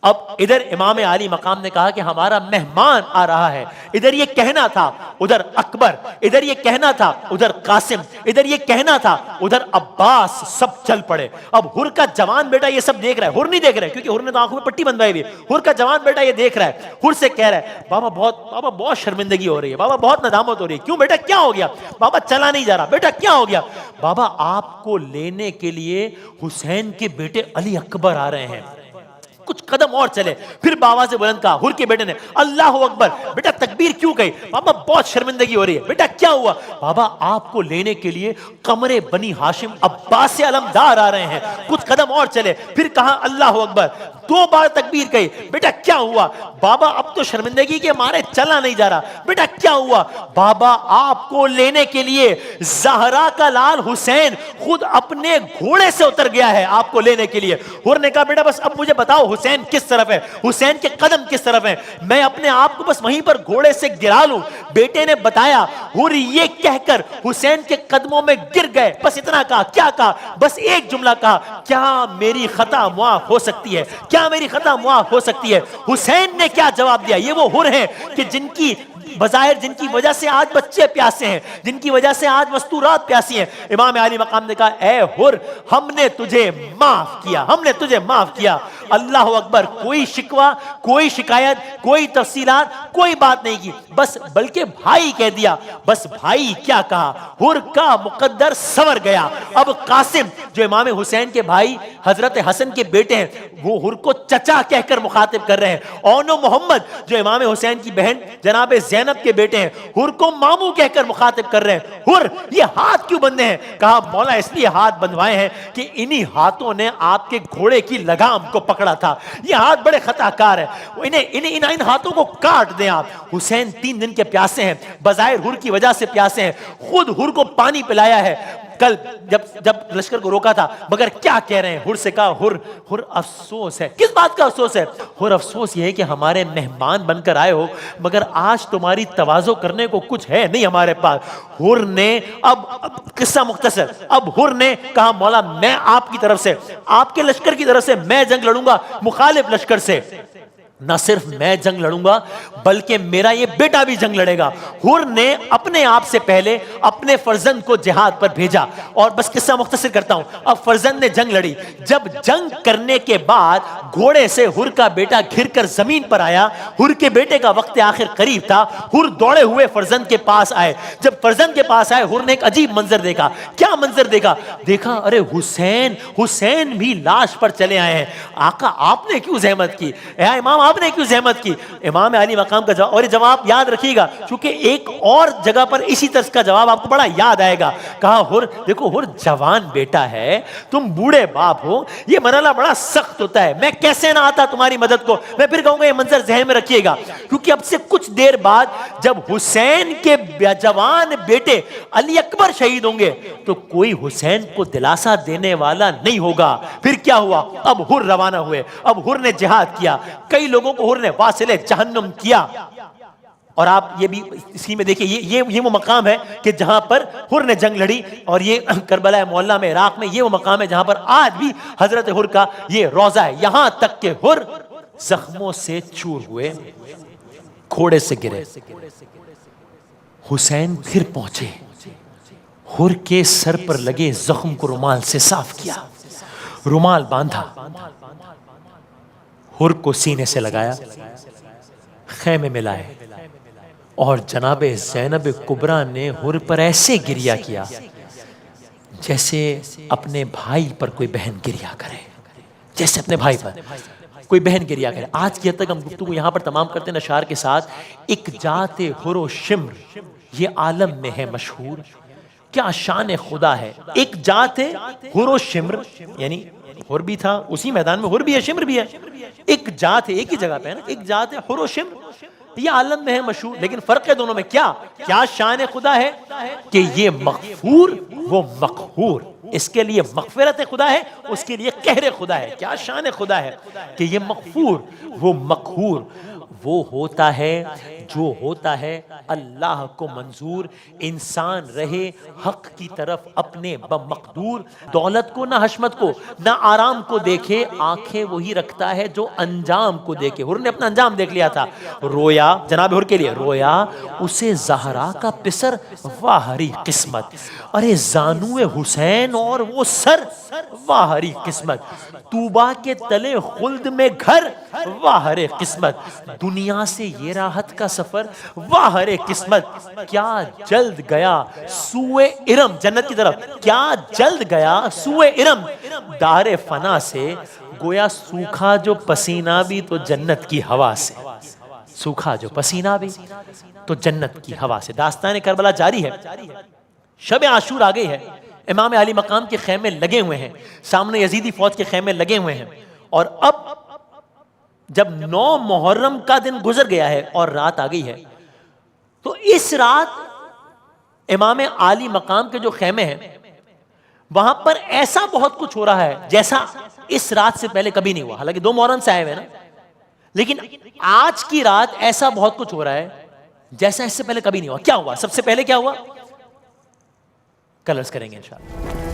اب ادھر امام علی مقام نے کہا کہ ہمارا مہمان آ رہا ہے، ادھر یہ کہنا تھا ادھر اکبر، ادھر یہ کہنا تھا ادھر قاسم، ادھر یہ کہنا تھا ادھر عباس، سب چل پڑے۔ اب حر کا جوان بیٹا یہ سب دیکھ رہا ہے، حر نہیں دیکھ رہا ہے کیونکہ حر نے تو آنکھوں میں پٹی بندھوائی ہوئی ہے۔ حر کا جوان بیٹا یہ دیکھ رہا ہے، حر سے کہہ رہا ہے بابا بہت شرمندگی ہو رہی ہے، بابا بہت ندامت ہو رہی ہے۔ کیوں بیٹا کیا ہو گیا؟ بابا چلا نہیں جا رہا۔ بیٹا کیا ہو گیا؟ بابا آپ کو لینے کے لیے حسین کے بیٹے علی اکبر آ رہے ہیں، کچھ قدم اور چلے۔ پھر بابا سے بلند کہا، حر کے بیٹے نے اللہ اکبر۔ بیٹا تکبیر کیوں کہی؟ بابا بہت شرمندگی ہو رہی ہے۔ بیٹا کیا ہوا؟ بابا آپ کو لینے کے لیے قمر بنی ہاشم عباس علمدار آ رہے ہیں۔ کچھ قدم اور چلے، پھر کہا اللہ اکبر، 2 بار تکبیر کہی۔ بیٹا کیا ہوا؟ بابا اب تو شرمندگی کے مارے چلا نہیں جا رہا۔ بیٹا کیا ہوا؟ بابا آپ کو لینے کے لیے زہرا کا لال حسین خود اپنے گھوڑے سے اتر گیا ہے آپ کو لینے کے لیے۔ حر نے کہا بیٹا بس اب مجھے بتاؤ حسین کس طرف ہے، حسین کے قدم کس طرف ہیں، میں اپنے آپ کو بس وہیں پر گھوڑے سے گرا لوں۔ بیٹے نے بتایا، حر یہ کہہ کر حسین کے قدموں میں گر گئے۔ بس اتنا کہا، کیا کہا؟ بس ایک جملہ کہا، کیا میری خطا معاف ہو سکتی ہے؟ کیا میری خطا معاف ہو سکتی ہے؟ حسین نے کیا جواب دیا؟ یہ وہ حر ہیں کہ جن کی بظاہر جن کی وجہ سے آج بچے پیاسے ہیں، جن کی وجہ سے آج مستورات پیاسی ہیں۔ امام علی مقام نے کہا اے حر ہم نے تجھے معاف کیا، ہم نے تجھے معاف کیا۔ اللہ اکبر، کوئی شکوہ، کوئی شکایت، کوئی تفصیلات، کوئی بات نہیں کی، بس بلکہ بھائی کہہ دیا۔ بس بھائی کیا کہا؟ حر کا مقدر سنور گیا۔ اب قاسم جو امام حسین کے بھائی حضرت حسن کے بیٹے ہیں، وہ حر کو چچا کہہ کر مخاطب کر رہے ہیں۔ اونو محمد جو امام حسین کی بہن جناب زینب کے بیٹے ہیں، حر کو مامو کہہ کر مخاطب کر رہے ہیں۔ حر یہ ہاتھ کیوں بندھے ہیں؟ کہا مولا اس لیے ہاتھ بندھوائے ہیں کہ انہی ہاتھوں نے آپ کے گھوڑے کی لگام کو پکڑا تھا، یہ ہاتھ بڑے خطا کار ہے، ان ہاتھوں کو کاٹ دیں آپ۔ حسین 3 دن کے پیاسے ہیں، بظاہر حر کی وجہ سے پیاسے ہیں، خود حر کو پانی پلایا ہے۔ کل جب لشکر کو روکا تھا، مگر کیا کہہ رہے ہیں؟ حر سے کہا حر افسوس ہے۔ کس بات کا افسوس ہے؟ حر افسوس یہ ہے کہ ہمارے مہمان بن کر آئے ہو، مگر آج تمہاری تواضع کرنے کو کچھ ہے نہیں ہمارے پاس۔ حر نے اب قصہ مختصر، اب حر نے کہا مولا میں آپ کی طرف سے، آپ کے لشکر کی طرف سے میں جنگ لڑوں گا مخالف لشکر سے۔ نہ صرف میں جنگ لڑوں گا بلکہ میرا یہ بیٹا بھی جنگ لڑے گا۔ حر نے اپنے آپ سے پہلے اپنے فرزند کو جہاد پر بھیجا، اور بس قصہ مختصر کرتا ہوں۔ اب فرزند نے جنگ لڑی، جب جنگ کرنے کے بعد گھوڑے سے حر کا بیٹا گھر کر زمین پر آیا، حر کے بیٹے کا وقت آخر قریب تھا، حر دوڑے ہوئے فرزند کے پاس آئے۔ جب فرزند کے پاس آئے، حر نے ایک عجیب منظر دیکھا۔ کیا منظر دیکھا؟ دیکھا ارے حسین بھی لاش پر چلے آئے ہیں۔ آقا آپ نے کیوں زحمت کی؟ اے امام آپ نے کیوں زحمت کی؟ امام علی مقام کا جواب، اور یہ جواب یاد رکھیے گا چونکہ ایک اور جگہ پر اسی طرز کا جواب آپ کو بڑا یاد آئے گا. کہا ہر دیکھو ہر جوان بیٹا ہے، تم بوڑھے باپ ہو، یہ مرحلہ بڑا سخت ہوتا ہے، میں کیسے نہ آتا تمہاری مدد کو. میں پھر کہوں گا یہ منظر ذہن میں رکھیے گا، کیونکہ اب سے کچھ دیر بعد جب حسین کے جوان بیٹے علی اکبر شہید ہوں گے تو کوئی حسین کو دلاسا دینے والا نہیں ہوگا. پھر کیا ہوا؟ اب ہر روانہ ہوئے، اب ہر نے جہاد کیا، کئی لوگوں کو ہر نے واصل جہنم کیا. اور آپ یہ بھی اسی میں دیکھیں، یہ وہ مقام ہے کہ جہاں پر ہر نے جنگ لڑی، اور یہ کربلا معلیٰ میں عراق میں یہ وہ مقام ہے جہاں پر آج بھی حضرت ہر کا یہ روضہ ہے. یہاں تک کہ ہر زخموں سے چور ہوئے، گھوڑے سے گرے. حسین پھر پہنچے، ہر کے سر پر لگے زخم کو رومال سے صاف کیا، رومال باندھا، ہر کو سینے سے لگایا، خیمے میں لائے، اور جناب زینب کبریٰ نے ہر پر ایسے گریہ کیا جیسے اپنے بھائی پر کوئی بہن گریہ کرے، جیسے اپنے بھائی پر کوئی بہن گریہ کرے. آج کی حد تک ہم گفتگو یہاں پر تمام کرتے ہیں اشعار کے ساتھ. ایک جات ہر و شمر یہ عالم میں ہے مشہور، کیا شان خدا ہے. ایک جات ہے ہر و شمر، یعنی ہر بھی تھا اسی میدان میں، ہر بھی ہے شمر بھی ہے. ایک جات ہے، ایک ہی جگہ پہ ہے نا، ایک جات ہے ہر و شمر یہ عالم میں ہے مشہور. لیکن فرق ہے دونوں میں، کیا شان خدا ہے کہ یہ مغفور وہ مقہور، اس کے لیے مغفرت خدا ہے، اس کے لیے قہر خدا ہے. کیا شان خدا ہے کہ یہ مغفور وہ مقہور. وہ ہوتا ہے جو ہوتا ہے اللہ کو منظور، انسان رہے حق کی طرف اپنے بمقدور. دولت کو نہ حشمت کو نہ آرام کو دیکھے، آنکھیں وہی رکھتا ہے جو انجام کو دیکھے. ہر نے اپنا انجام دیکھ لیا تھا. رویا جناب ہر کے لیے، رویا اسے زہرا کا پسر، واہ ہری قسمت. ارے زانو حسین اور وہ سر، واہ ہری قسمت. طوبا کے تلے خلد میں گھر، واہ ہرے قسمت. دنیا سے یہ راحت کا سفر، واہ ہرے قسمت. کیا جلد گیا سوئے ارم، جنت کی طرف کیا جلد گیا سوئے ارم. دار فنا سے گویا سوکھا جو پسینہ بھی تو جنت کی ہوا سے، سوکھا جو پسینہ بھی تو جنت کی ہوا سے. داستان کربلا جاری ہے، شب عاشور آ گئی ہے، امام علی مقام کے خیمے لگے ہوئے ہیں، سامنے یزیدی فوج کے خیمے لگے ہوئے ہیں. اور اب جب 9 محرم کا دن گزر گیا ہے اور رات آ گئی ہے، تو اس رات امام علی مقام کے جو خیمے ہیں وہاں پر ایسا بہت کچھ ہو رہا ہے جیسا اس رات سے پہلے کبھی نہیں ہوا. حالانکہ 2 محرم سے آئے ہوئے نا، لیکن آج کی رات ایسا بہت کچھ ہو رہا ہے جیسا اس سے پہلے کبھی نہیں ہوا. کیا ہوا؟ سب سے پہلے کیا ہوا؟ کل عرض کریں گے انشاءاللہ.